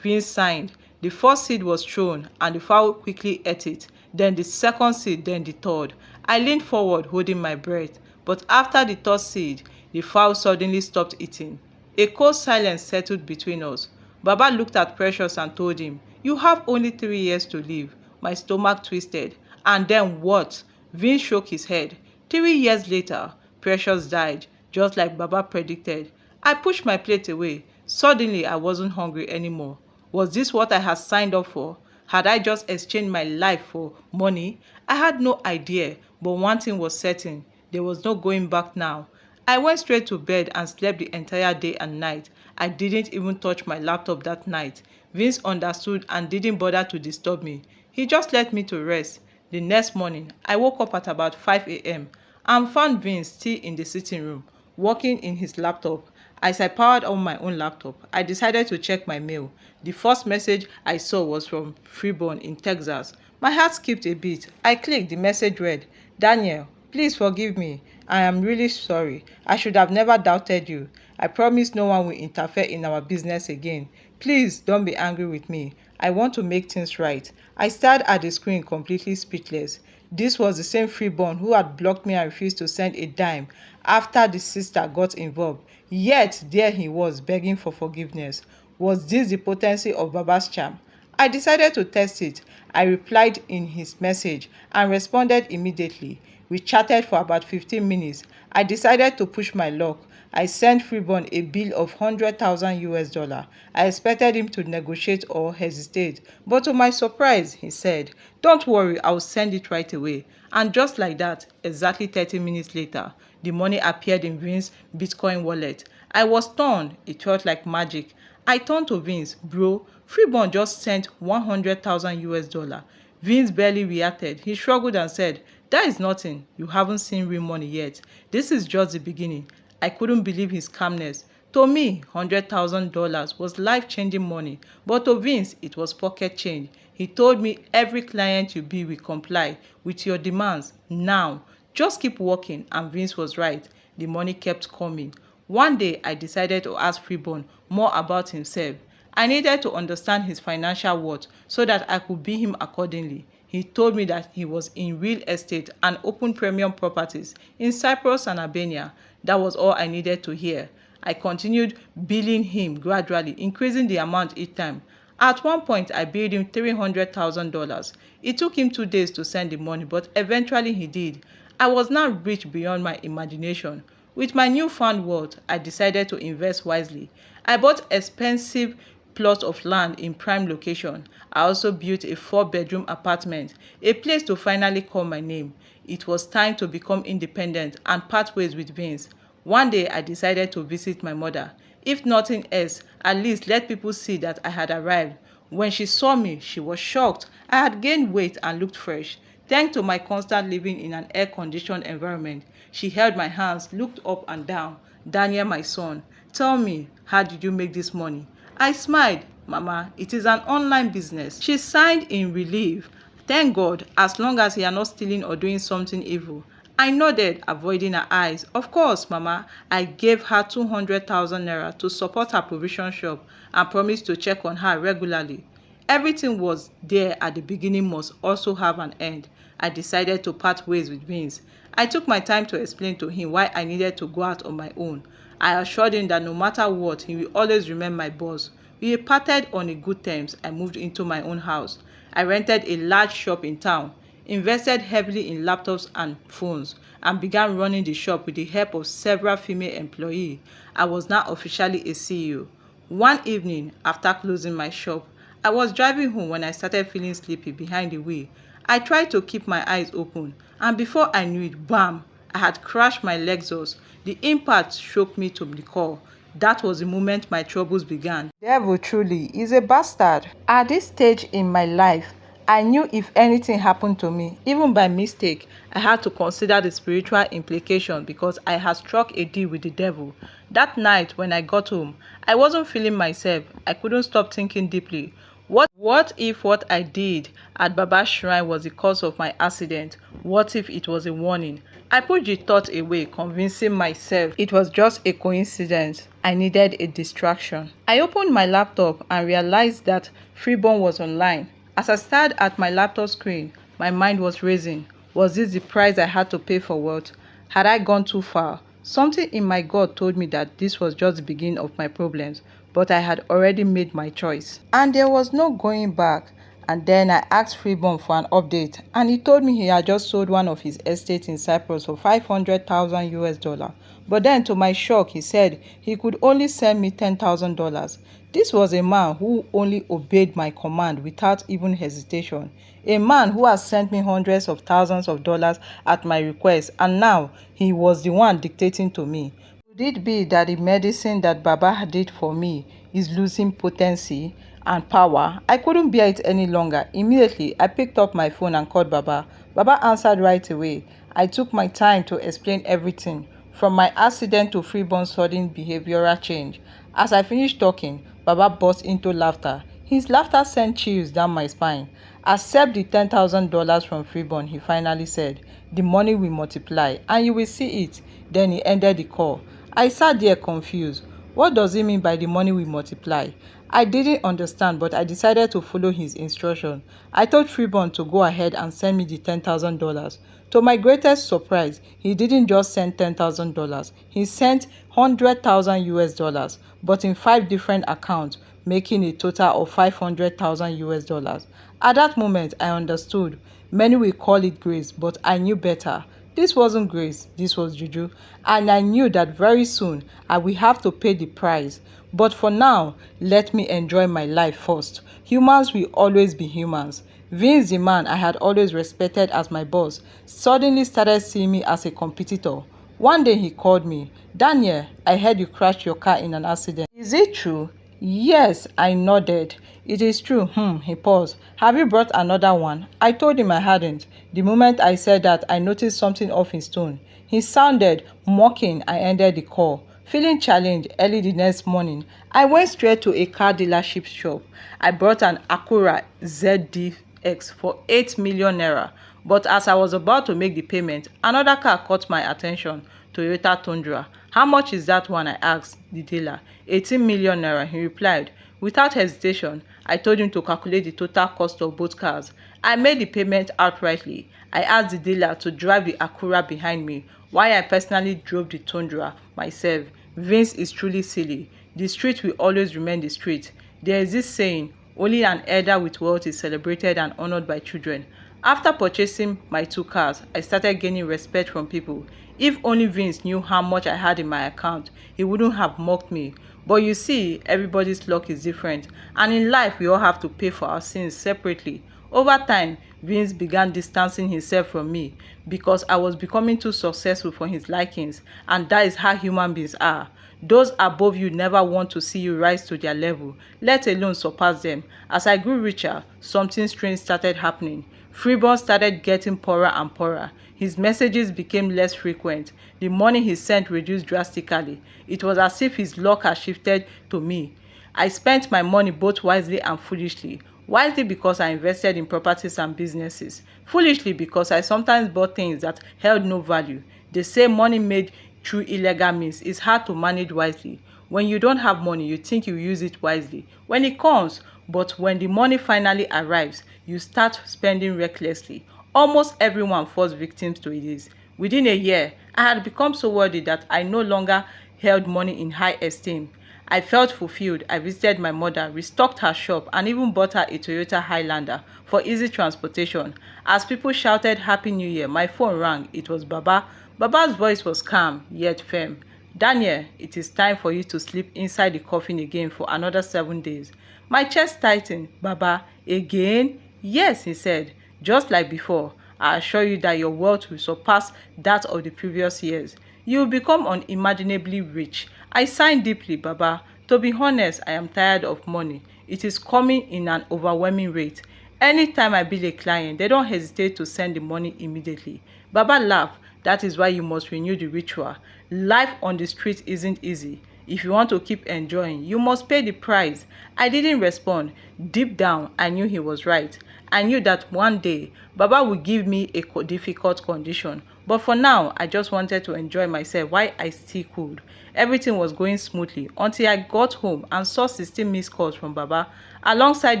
Vince signed. The first seed was thrown, and the fowl quickly ate it. Then the second seed, then the third. I leaned forward, holding my breath. But after the third seed, the fowl suddenly stopped eating. A cold silence settled between us. Baba looked at Precious and told him, "You have only 3 years to live." My stomach twisted. "And then what?" Vince shook his head. 3 years later, Precious died, just like Baba predicted. I pushed my plate away. Suddenly, I wasn't hungry anymore. Was this what I had signed up for? Had I just exchanged my life for money? I had no idea, but one thing was certain. There was no going back now. I went straight to bed and slept the entire day and night. I didn't even touch my laptop that night. Vince understood and didn't bother to disturb me. He just let me to rest. The next morning, I woke up at about 5 a.m. and found Vince still in the sitting room, working in his laptop. As I powered on my own laptop, I decided to check my mail. The first message I saw was from Freeborn in Texas. My heart skipped a beat. I clicked. The message read, "Daniel, please forgive me. I am really sorry. I should have never doubted you. I promise no one will interfere in our business again. Please don't be angry with me. I want to make things right." I stared at the screen completely speechless. This was the same Freeborn who had blocked me and refused to send a dime after the sister got involved. Yet there he was begging for forgiveness. Was this the potency of Baba's charm? I decided to test it. I replied in his message and responded immediately. We chatted for about 15 minutes. I decided to push my luck. I sent Freeborn a bill of 100,000 US dollar. I expected him to negotiate or hesitate, but to my surprise, he said, "Don't worry, I'll send it right away." And just like that, exactly 30 minutes later, the money appeared in Vince's Bitcoin wallet. I was stunned. It felt like magic. I turned to Vince. "Bro, Freeborn just sent 100,000 US dollar." Vince barely reacted. He shrugged and said, "That is nothing. You haven't seen real money yet. This is just the beginning." I couldn't believe his calmness. To me, $100,000 was life-changing money, but to Vince, it was pocket change. He told me, "Every client you be will comply with your demands. Now, just keep working," and Vince was right. The money kept coming. One day, I decided to ask Freeborn more about himself. I needed to understand his financial worth so that I could bill him accordingly. He told me that he was in real estate and opened premium properties in Cyprus and Albania. That was all I needed to hear. I continued billing him gradually, increasing the amount each time. At one point, I billed him $300,000. It took him 2 days to send the money, but eventually he did. I was now rich beyond my imagination. With my newfound wealth, I decided to invest wisely. I bought expensive plot of land in prime location. I also built a 4-bedroom apartment, a place to finally call my name. It was time to become independent and part ways with Vince. One day, I decided to visit my mother. If nothing else, at least let people see that I had arrived. When she saw me, she was shocked. I had gained weight and looked fresh. Thanks to my constant living in an air-conditioned environment, she held my hands, looked up and down. "Daniel, my son, tell me, how did you make this money?" I smiled. "Mama, it is an online business." She sighed in relief. "Thank God, as long as you are not stealing or doing something evil." I nodded, avoiding her eyes. "Of course, Mama." I gave her 200,000 naira to support her provision shop and promised to check on her regularly. Everything was there at the beginning must also have an end. I decided to part ways with Vince. I took my time to explain to him why I needed to go out on my own. I assured him that no matter what, he will always remain my boss. We parted on a good terms. I moved into my own house. I rented a large shop in town, invested heavily in laptops and phones, and began running the shop with the help of several female employees. I was now officially a CEO. One evening, after closing my shop, I was driving home when I started feeling sleepy behind the wheel. I tried to keep my eyes open, and before I knew it, bam! I had crashed my Lexus. The impact shook me to the core. That was the moment my troubles began. The devil truly is a bastard. At this stage in my life, I knew if anything happened to me, even by mistake, I had to consider the spiritual implication because I had struck a deal with the devil. That night when I got home, I wasn't feeling myself. I couldn't stop thinking deeply. What if what I did at Baba's shrine was the cause of my accident? What if it was a warning? I put the thought away, convincing myself it was just a coincidence. I needed a distraction. I opened my laptop and realized that Freeborn was online. As I stared at my laptop screen, my mind was racing. Was this the price I had to pay for wealth? Had I gone too far? Something in my gut told me that this was just the beginning of my problems, but I had already made my choice. And there was no going back. And then I asked Freeborn for an update, and he told me he had just sold one of his estates in Cyprus for 500,000 US dollar. But then to my shock, he said he could only send me $10,000. This was a man who only obeyed my command without even hesitation. A man who has sent me hundreds of thousands of dollars at my request, and now he was the one dictating to me. Could it be that the medicine that Baba did for me is losing potency and power? I couldn't bear it any longer. Immediately, I picked up my phone and called Baba. Baba answered right away. I took my time to explain everything, from my accident to Freeborn's sudden behavioral change. As I finished talking, Baba burst into laughter. His laughter sent chills down my spine. "Accept the $10,000 from Freeborn," he finally said. "The money will multiply, and you will see it." Then he ended the call. I sat there confused. What does he mean by the money will multiply? I didn't understand, but I decided to follow his instruction. I told Freeborn to go ahead and send me the $10,000. To my greatest surprise, he didn't just send $10,000. He sent 100,000 US dollars, but in 5 different accounts, making a total of 500,000 US dollars. At that moment, I understood. Many will call it grace, but I knew better. This wasn't grace, this was juju, and I knew that very soon I will have to pay the price. But for now, let me enjoy my life first. Humans will always be humans. Vince, the man I had always respected as my boss, suddenly started seeing me as a competitor. One day he called me. Daniel, I heard you crashed your car in an accident. Is it true? Yes, I nodded. It is true. He paused. Have you brought another one? I told him I hadn't. The moment I said that, I noticed something off his tone. He sounded mocking. I ended the call. Feeling challenged, early the next morning, I went straight to a car dealership shop. I bought an Acura ZDX for 8 million naira. But as I was about to make the payment, another car caught my attention. Toyota Tundra. How much is that one? I asked the dealer. 18 million naira, he replied. Without hesitation, I told him to calculate the total cost of both cars. I made the payment outrightly. I asked the dealer to drive the Acura behind me while I personally drove the Tundra myself. Vince is truly silly. The street will always remain the street. There is this saying, only an elder with wealth is celebrated and honored by children. After purchasing my two cars, I started gaining respect from people. If only Vince knew how much I had in my account, he wouldn't have mocked me. But you see, everybody's luck is different, and in life we all have to pay for our sins separately. Over time, Vince began distancing himself from me because I was becoming too successful for his likings, and that is how human beings are. Those above you never want to see you rise to their level, let alone surpass them. As I grew richer, something strange started happening. Freeborn started getting poorer and poorer. His messages became less frequent. The money he sent reduced drastically. It was as if his luck had shifted to me. I spent my money both wisely and foolishly. Wisely because I invested in properties and businesses. Foolishly because I sometimes bought things that held no value. They say money made through illegal means is hard to manage wisely. When you don't have money, you think you use it wisely when it comes, but when the money finally arrives, you start spending recklessly. Almost everyone falls victim to this. Within a year, I had become so wealthy that I no longer held money in high esteem. I felt fulfilled. I visited my mother, restocked her shop, and even bought her a Toyota Highlander for easy transportation. As people shouted Happy New Year, my phone rang. It was Baba. Baba's voice was calm, yet firm. Daniel, it is time for you to sleep inside the coffin again for another 7 days. My chest tightened. Baba, again? Yes, he said. Just like before, I assure you that your wealth will surpass that of the previous years. You will become unimaginably rich. I sighed deeply, Baba. To be honest, I am tired of money. It is coming in an overwhelming rate. Anytime I bill a client, they don't hesitate to send the money immediately. Baba laughed. That is why you must renew the ritual. Life on the street isn't easy. If you want to keep enjoying, you must pay the price. I didn't respond. Deep down, I knew he was right. I knew that one day, Baba would give me a difficult condition. But for now, I just wanted to enjoy myself while I still could. Everything was going smoothly until I got home and saw 16 missed calls from Baba. Alongside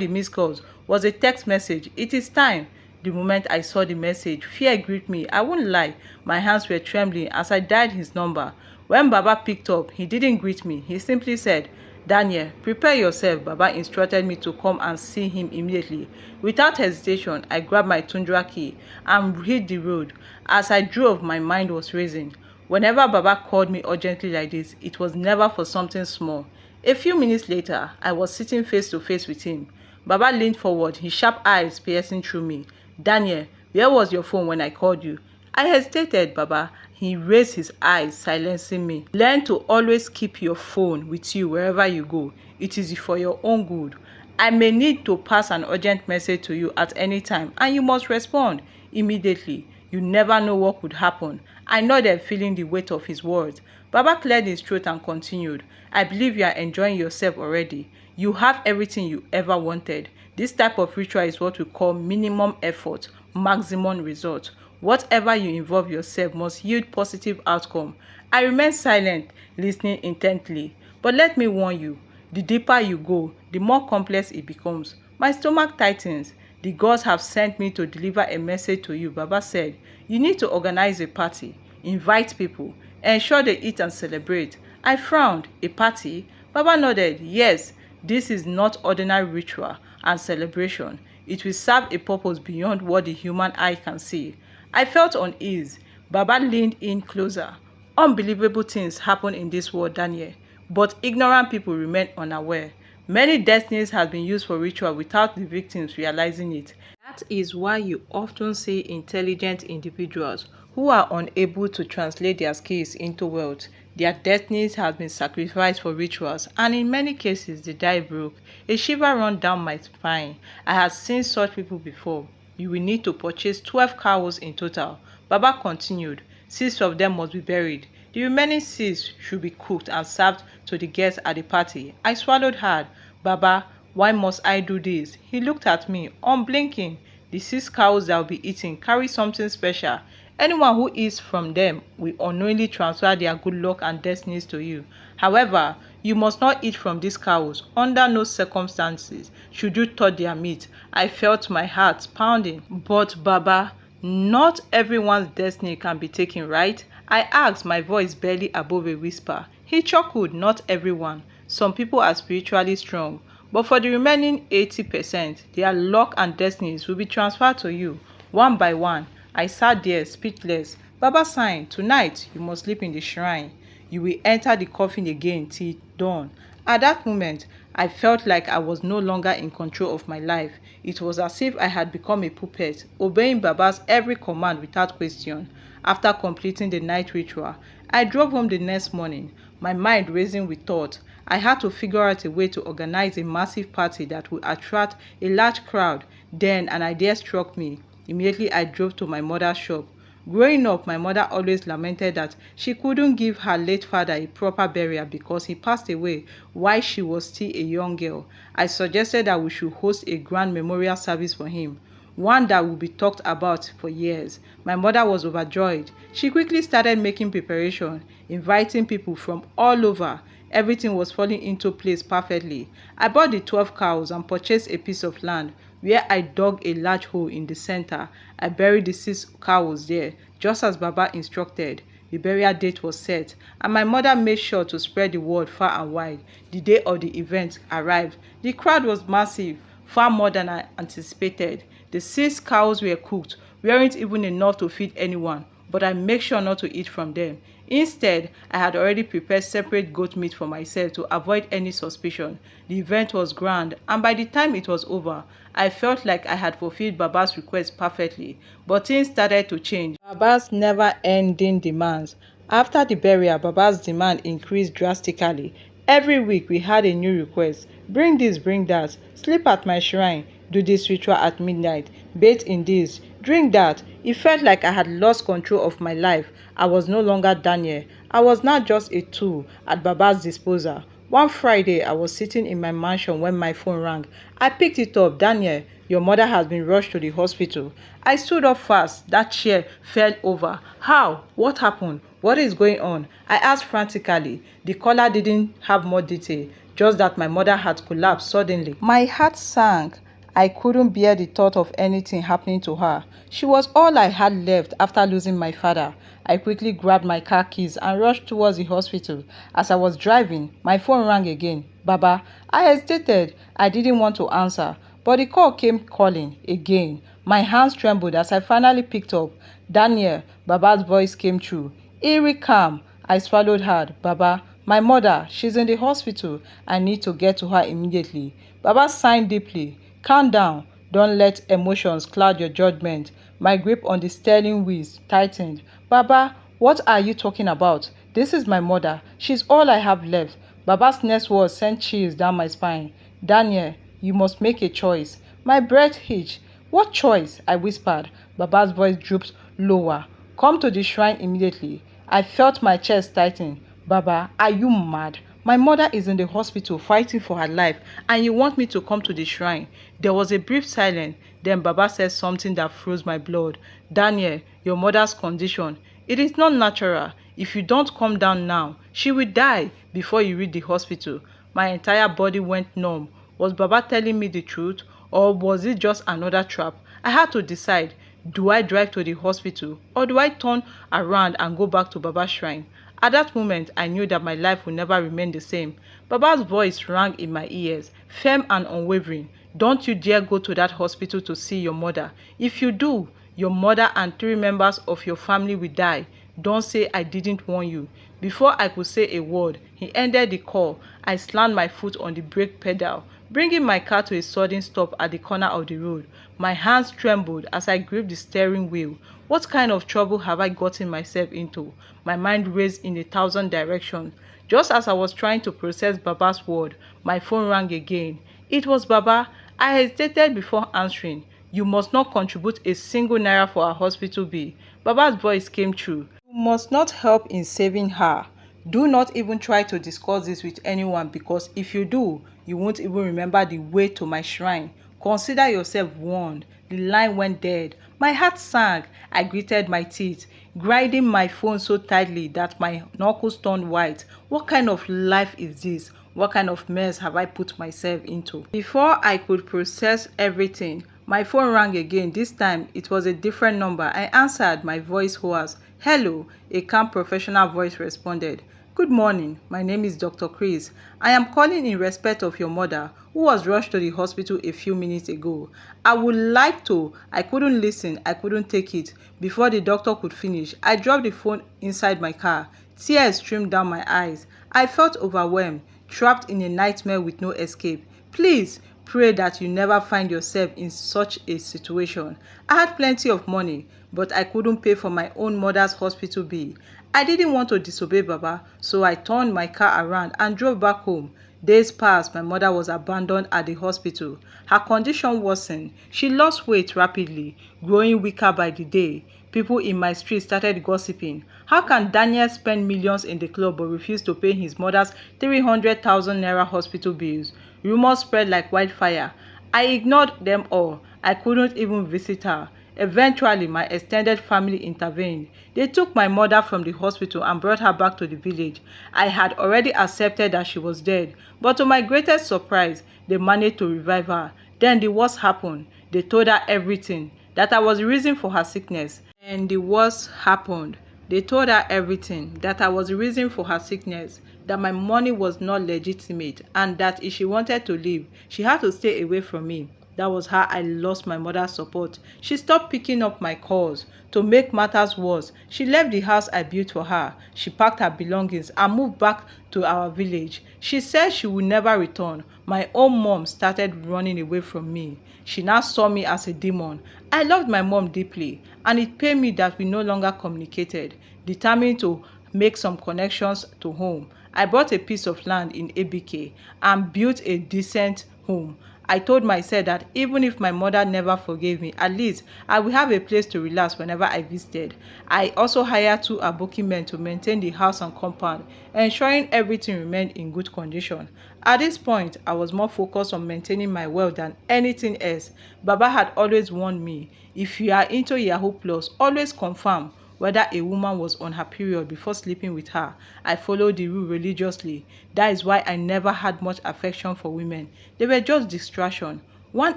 the missed calls was a text message. It is time. The moment I saw the message, fear gripped me. I won't lie, my hands were trembling as I dialed his number. When Baba picked up, he didn't greet me. He simply said, Daniel, prepare yourself. Baba instructed me to come and see him immediately. Without hesitation, I grabbed my Tundra key and hit the road. As I drove, my mind was racing. Whenever Baba called me urgently like this, it was never for something small. A few minutes later, I was sitting face to face with him. Baba leaned forward, his sharp eyes piercing through me. Daniel, where was your phone when I called you? I hesitated, Baba. He raised his eyes, silencing me. Learn to always keep your phone with you wherever you go. It is for your own good. I may need to pass an urgent message to you at any time, and you must respond immediately. You never know what could happen. I nodded, feeling the weight of his words. Baba cleared his throat and continued. I believe you are enjoying yourself already. You have everything you ever wanted. This type of ritual is what we call minimum effort, maximum result. Whatever you involve yourself must yield positive outcome. I remained silent, listening intently. But let me warn you, the deeper you go, the more complex it becomes. My stomach tightens. The gods have sent me to deliver a message to you, Baba said. You need to organize a party, invite people, ensure they eat and celebrate. I frowned. A party? Baba nodded. Yes, This is not ordinary ritual and celebration. It will serve a purpose beyond what the human eye can see. I felt uneasy. Baba leaned in closer. Unbelievable things happen in this world, Daniel, but ignorant people remain unaware. Many destinies have been used for ritual without the victims realizing it. That is why you often see intelligent individuals who are unable to translate their skills into wealth. Their destinies have been sacrificed for rituals, and in many cases they die broke. A shiver ran down my spine. I had seen such people before. You will need to purchase 12 cows in total. Baba continued. 6 of them must be buried. The remaining 6 should be cooked and served to the guests at the party. I swallowed hard. Baba, why must I do this? He looked at me, unblinking. The 6 cows that will be eaten carry something special. Anyone who eats from them will unknowingly transfer their good luck and destinies to you. However, you must not eat from these cows. Under no circumstances should you touch their meat. I felt my heart pounding. But Baba, not everyone's destiny can be taken, right? I asked, my voice barely above a whisper. He chuckled, not everyone. Some people are spiritually strong, but for the remaining 80%, their luck and destinies will be transferred to you, one by one. I sat there, speechless. Baba signed, tonight you must sleep in the shrine. You will enter the coffin again till dawn. At that moment, I felt like I was no longer in control of my life. It was as if I had become a puppet, obeying Baba's every command without question. After completing the night ritual, I drove home the next morning, my mind racing with thought. I had to figure out a way to organize a massive party that would attract a large crowd. Then an idea struck me. Immediately I drove to my mother's shop. Growing up, my mother always lamented that she couldn't give her late father a proper burial because he passed away while she was still a young girl. I suggested that we should host a grand memorial service for him, one that would be talked about for years. My mother was overjoyed. She quickly started making preparation, inviting people from all over. Everything was falling into place perfectly. I bought the 12 cows and purchased a piece of land where I dug a large hole in the center. I buried the 6 cows there, just as Baba instructed. The burial date was set, and my mother made sure to spread the word far and wide. The day of the event arrived. The crowd was massive, far more than I anticipated. The 6 cows were cooked, weren't even enough to feed anyone, but I made sure not to eat from them. Instead, I had already prepared separate goat meat for myself to avoid any suspicion. The event was grand, and by the time it was over, I felt like I had fulfilled Baba's request perfectly. But things started to change. Baba's never-ending demands. After the burial, Baba's demand increased drastically. Every week we had a new request. Bring this, bring that. Sleep at my shrine. Do this ritual at midnight. Bathe in this. Drink that. It felt like I had lost control of my life. I was no longer Daniel. I was now just a tool at Baba's disposal. One Friday, I was sitting in my mansion when my phone rang. I picked it up. Daniel, your mother has been rushed to the hospital. I stood up fast. That chair fell over. How? What happened? What is going on? I asked frantically. The caller didn't have more detail, just that my mother had collapsed suddenly. My heart sank. I couldn't bear the thought of anything happening to her. She was all I had left after losing my father. I quickly grabbed my car keys and rushed towards the hospital. As I was driving, my phone rang again. Baba, I hesitated. I didn't want to answer, but the call came calling again. My hands trembled as I finally picked up. Daniel, Baba's voice came through. Eerie calm. I swallowed hard. Baba, my mother, she's in the hospital. I need to get to her immediately. Baba sighed deeply. Calm down. Don't let emotions cloud your judgment. My grip on the steering wheel tightened. Baba, what are you talking about? This is my mother. She's all I have left. Baba's next words sent chills down my spine. Daniel, you must make a choice. My breath hitched. What choice? I whispered. Baba's voice drooped lower. Come to the shrine immediately. I felt my chest tighten. Baba, are you mad? My mother is in the hospital fighting for her life, and you want me to come to the shrine? There was a brief silence. Then Baba said something that froze my blood. Daniel, your mother's condition. It is not natural. If you don't come down now, she will die before you reach the hospital. My entire body went numb. Was Baba telling me the truth, or was it just another trap? I had to decide. Do I drive to the hospital, or do I turn around and go back to Baba's shrine? At that moment, I knew that my life would never remain the same. Baba's voice rang in my ears, firm and unwavering. Don't you dare go to that hospital to see your mother. If you do, your mother and 3 members of your family will die. Don't say I didn't warn you. Before I could say a word, he ended the call. I slammed my foot on the brake pedal, bringing my car to a sudden stop at the corner of the road. My hands trembled as I gripped the steering wheel. What kind of trouble have I gotten myself into? My mind raced in 1,000 directions. Just as I was trying to process Baba's word, my phone rang again. It was Baba. I hesitated before answering. You must not contribute a single naira for our hospital bill. Baba's voice came through. You must not help in saving her. Do not even try to discuss this with anyone, because if you do, you won't even remember the way to my shrine. Consider yourself warned. The line went dead. My heart sank. I gritted my teeth, grinding my phone so tightly that my knuckles turned white. What kind of life is this? What kind of mess have I put myself into? Before I could process everything, my phone rang again. This time, it was a different number. I answered, my voice hoarse. Hello, a calm professional voice responded. Good morning, my name is Dr. Chris. I am calling in respect of your mother, who was rushed to the hospital a few minutes ago. I would like to. I couldn't listen. I couldn't take it. Before the doctor could finish, I dropped the phone inside my car. Tears streamed down my eyes. I felt overwhelmed, trapped in a nightmare with no escape. Please pray that you never find yourself in such a situation. I had plenty of money, but I couldn't pay for my own mother's hospital bill. I didn't want to disobey Baba, so I turned my car around and drove back home. Days passed. My mother was abandoned at the hospital. Her condition worsened. She lost weight rapidly, growing weaker by the day. People in my street started gossiping. How can Daniel spend millions in the club but refuse to pay his mother's 300,000 naira hospital bills? Rumors spread like wildfire. I ignored them all. I couldn't even visit her. Eventually, my extended family intervened. They took my mother from the hospital and brought her back to the village. I had already accepted that she was dead, but to my greatest surprise, they managed to revive her. Then the worst happened. They told her everything, that I was the reason for her sickness. And the worst happened. They told her everything, that I was the reason for her sickness, that my money was not legitimate, and that if she wanted to live, she had to stay away from me. That was how I lost my mother's support. She stopped picking up my calls. To make matters worse, she left the house I built for her. She packed her belongings and moved back to our village. She said she would never return. My own mom started running away from me. She now saw me as a demon. I loved my mom deeply, and it pained me that we no longer communicated. Determined to make some connections to home, I bought a piece of land in ABK and built a decent home. I told myself that even if my mother never forgave me, at least I will have a place to relax whenever I visited. I also hired 2 aboki men to maintain the house and compound, ensuring everything remained in good condition. At this point, I was more focused on maintaining my wealth than anything else. Baba had always warned me, if you are into Yahoo Plus, always confirm whether a woman was on her period before sleeping with her. I followed the rule religiously. That is why I never had much affection for women. They were just distraction. One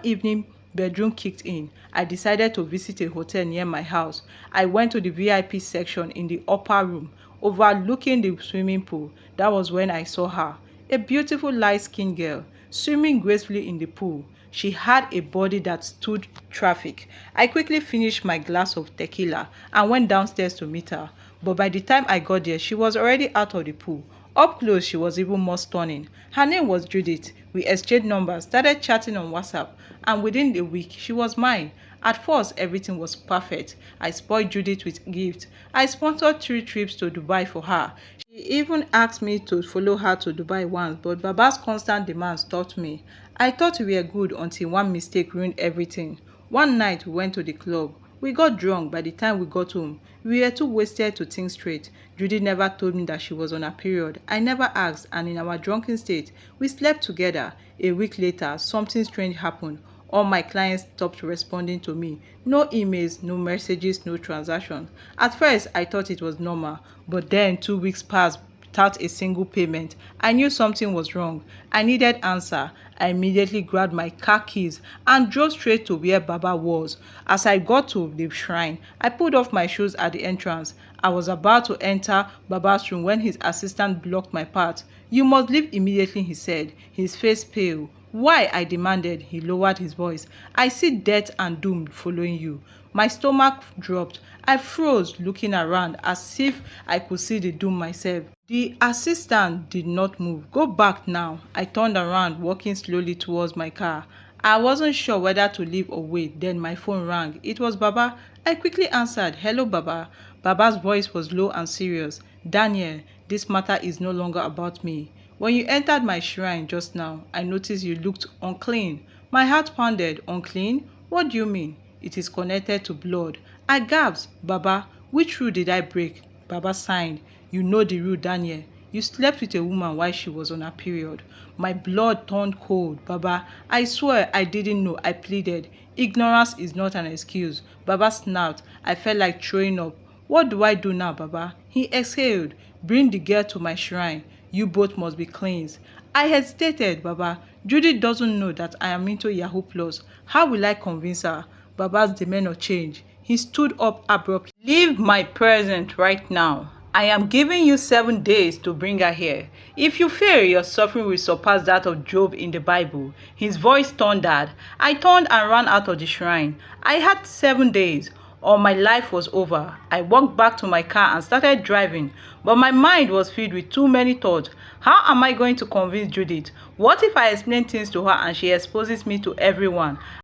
evening, bedroom kicked in. I decided to visit a hotel near my house. I went to the VIP section in the upper room, overlooking the swimming pool. That was when I saw her. A beautiful light-skinned girl, swimming gracefully in the pool. She had a body that stood traffic. I quickly finished my glass of tequila and went downstairs to meet her. But by the time I got there, she was already out of the pool. Up close, she was even more stunning. Her name was Judith. We exchanged numbers, started chatting on WhatsApp, and within a week, she was mine. At first, everything was perfect. I spoiled Judith with gifts. I sponsored 3 trips to Dubai for her. She even asked me to follow her to Dubai once, but Baba's constant demands stopped me. I thought we were good until one mistake ruined everything. One night, we went to the club. We got drunk. By the time we got home, we were too wasted to think straight. Judy never told me that she was on her period. I never asked, and in our drunken state, we slept together. A week later, something strange happened. All my clients stopped responding to me. No emails, no messages, no transactions. At first, I thought it was normal, but then 2 weeks passed without a single payment. I knew something was wrong. I needed answer. I immediately grabbed my car keys and drove straight to where Baba was. As I got to the shrine, I pulled off my shoes at the entrance I was about to enter Baba's room when his assistant blocked my path. "You must leave immediately," he said, his face pale. "Why?" I demanded. He lowered his voice. "I see death and doom following you." My stomach dropped. I froze, looking around as if I could see the doom myself. The assistant did not move. "Go back now." I turned around, walking slowly towards my car. I wasn't sure whether to leave or wait. Then my phone rang. It was Baba. I quickly answered. "Hello, Baba." Baba's voice was low and serious. "Daniel, this matter is no longer about me. When you entered my shrine just now, I noticed you looked unclean." My heart pounded. "Unclean? What do you mean?" "It is connected to blood." I gasped. "Baba, which rule did I break?" Baba signed. "You know the rule, Daniel. You slept with a woman while she was on her period." My blood turned cold. "Baba, I swear I didn't know," I pleaded. "Ignorance is not an excuse." Baba snapped. I felt like throwing up. "What do I do now, Baba?" He exhaled. "Bring the girl to my shrine. You both must be cleansed." I hesitated. "Baba, Judy doesn't know that I am into Yahoo Plus. How will I convince her?" Baba's demeanor changed. He stood up abruptly. "Leave my presence right now. I am giving you 7 days to bring her here. If you fail, your suffering will surpass that of Job in the Bible." His voice thundered. I turned and ran out of the shrine. I had 7 days, or my life was over. I walked back to my car and started driving, but my mind was filled with too many thoughts. How am I going to convince Judith? What if I explain things to her and she exposes me to everyone?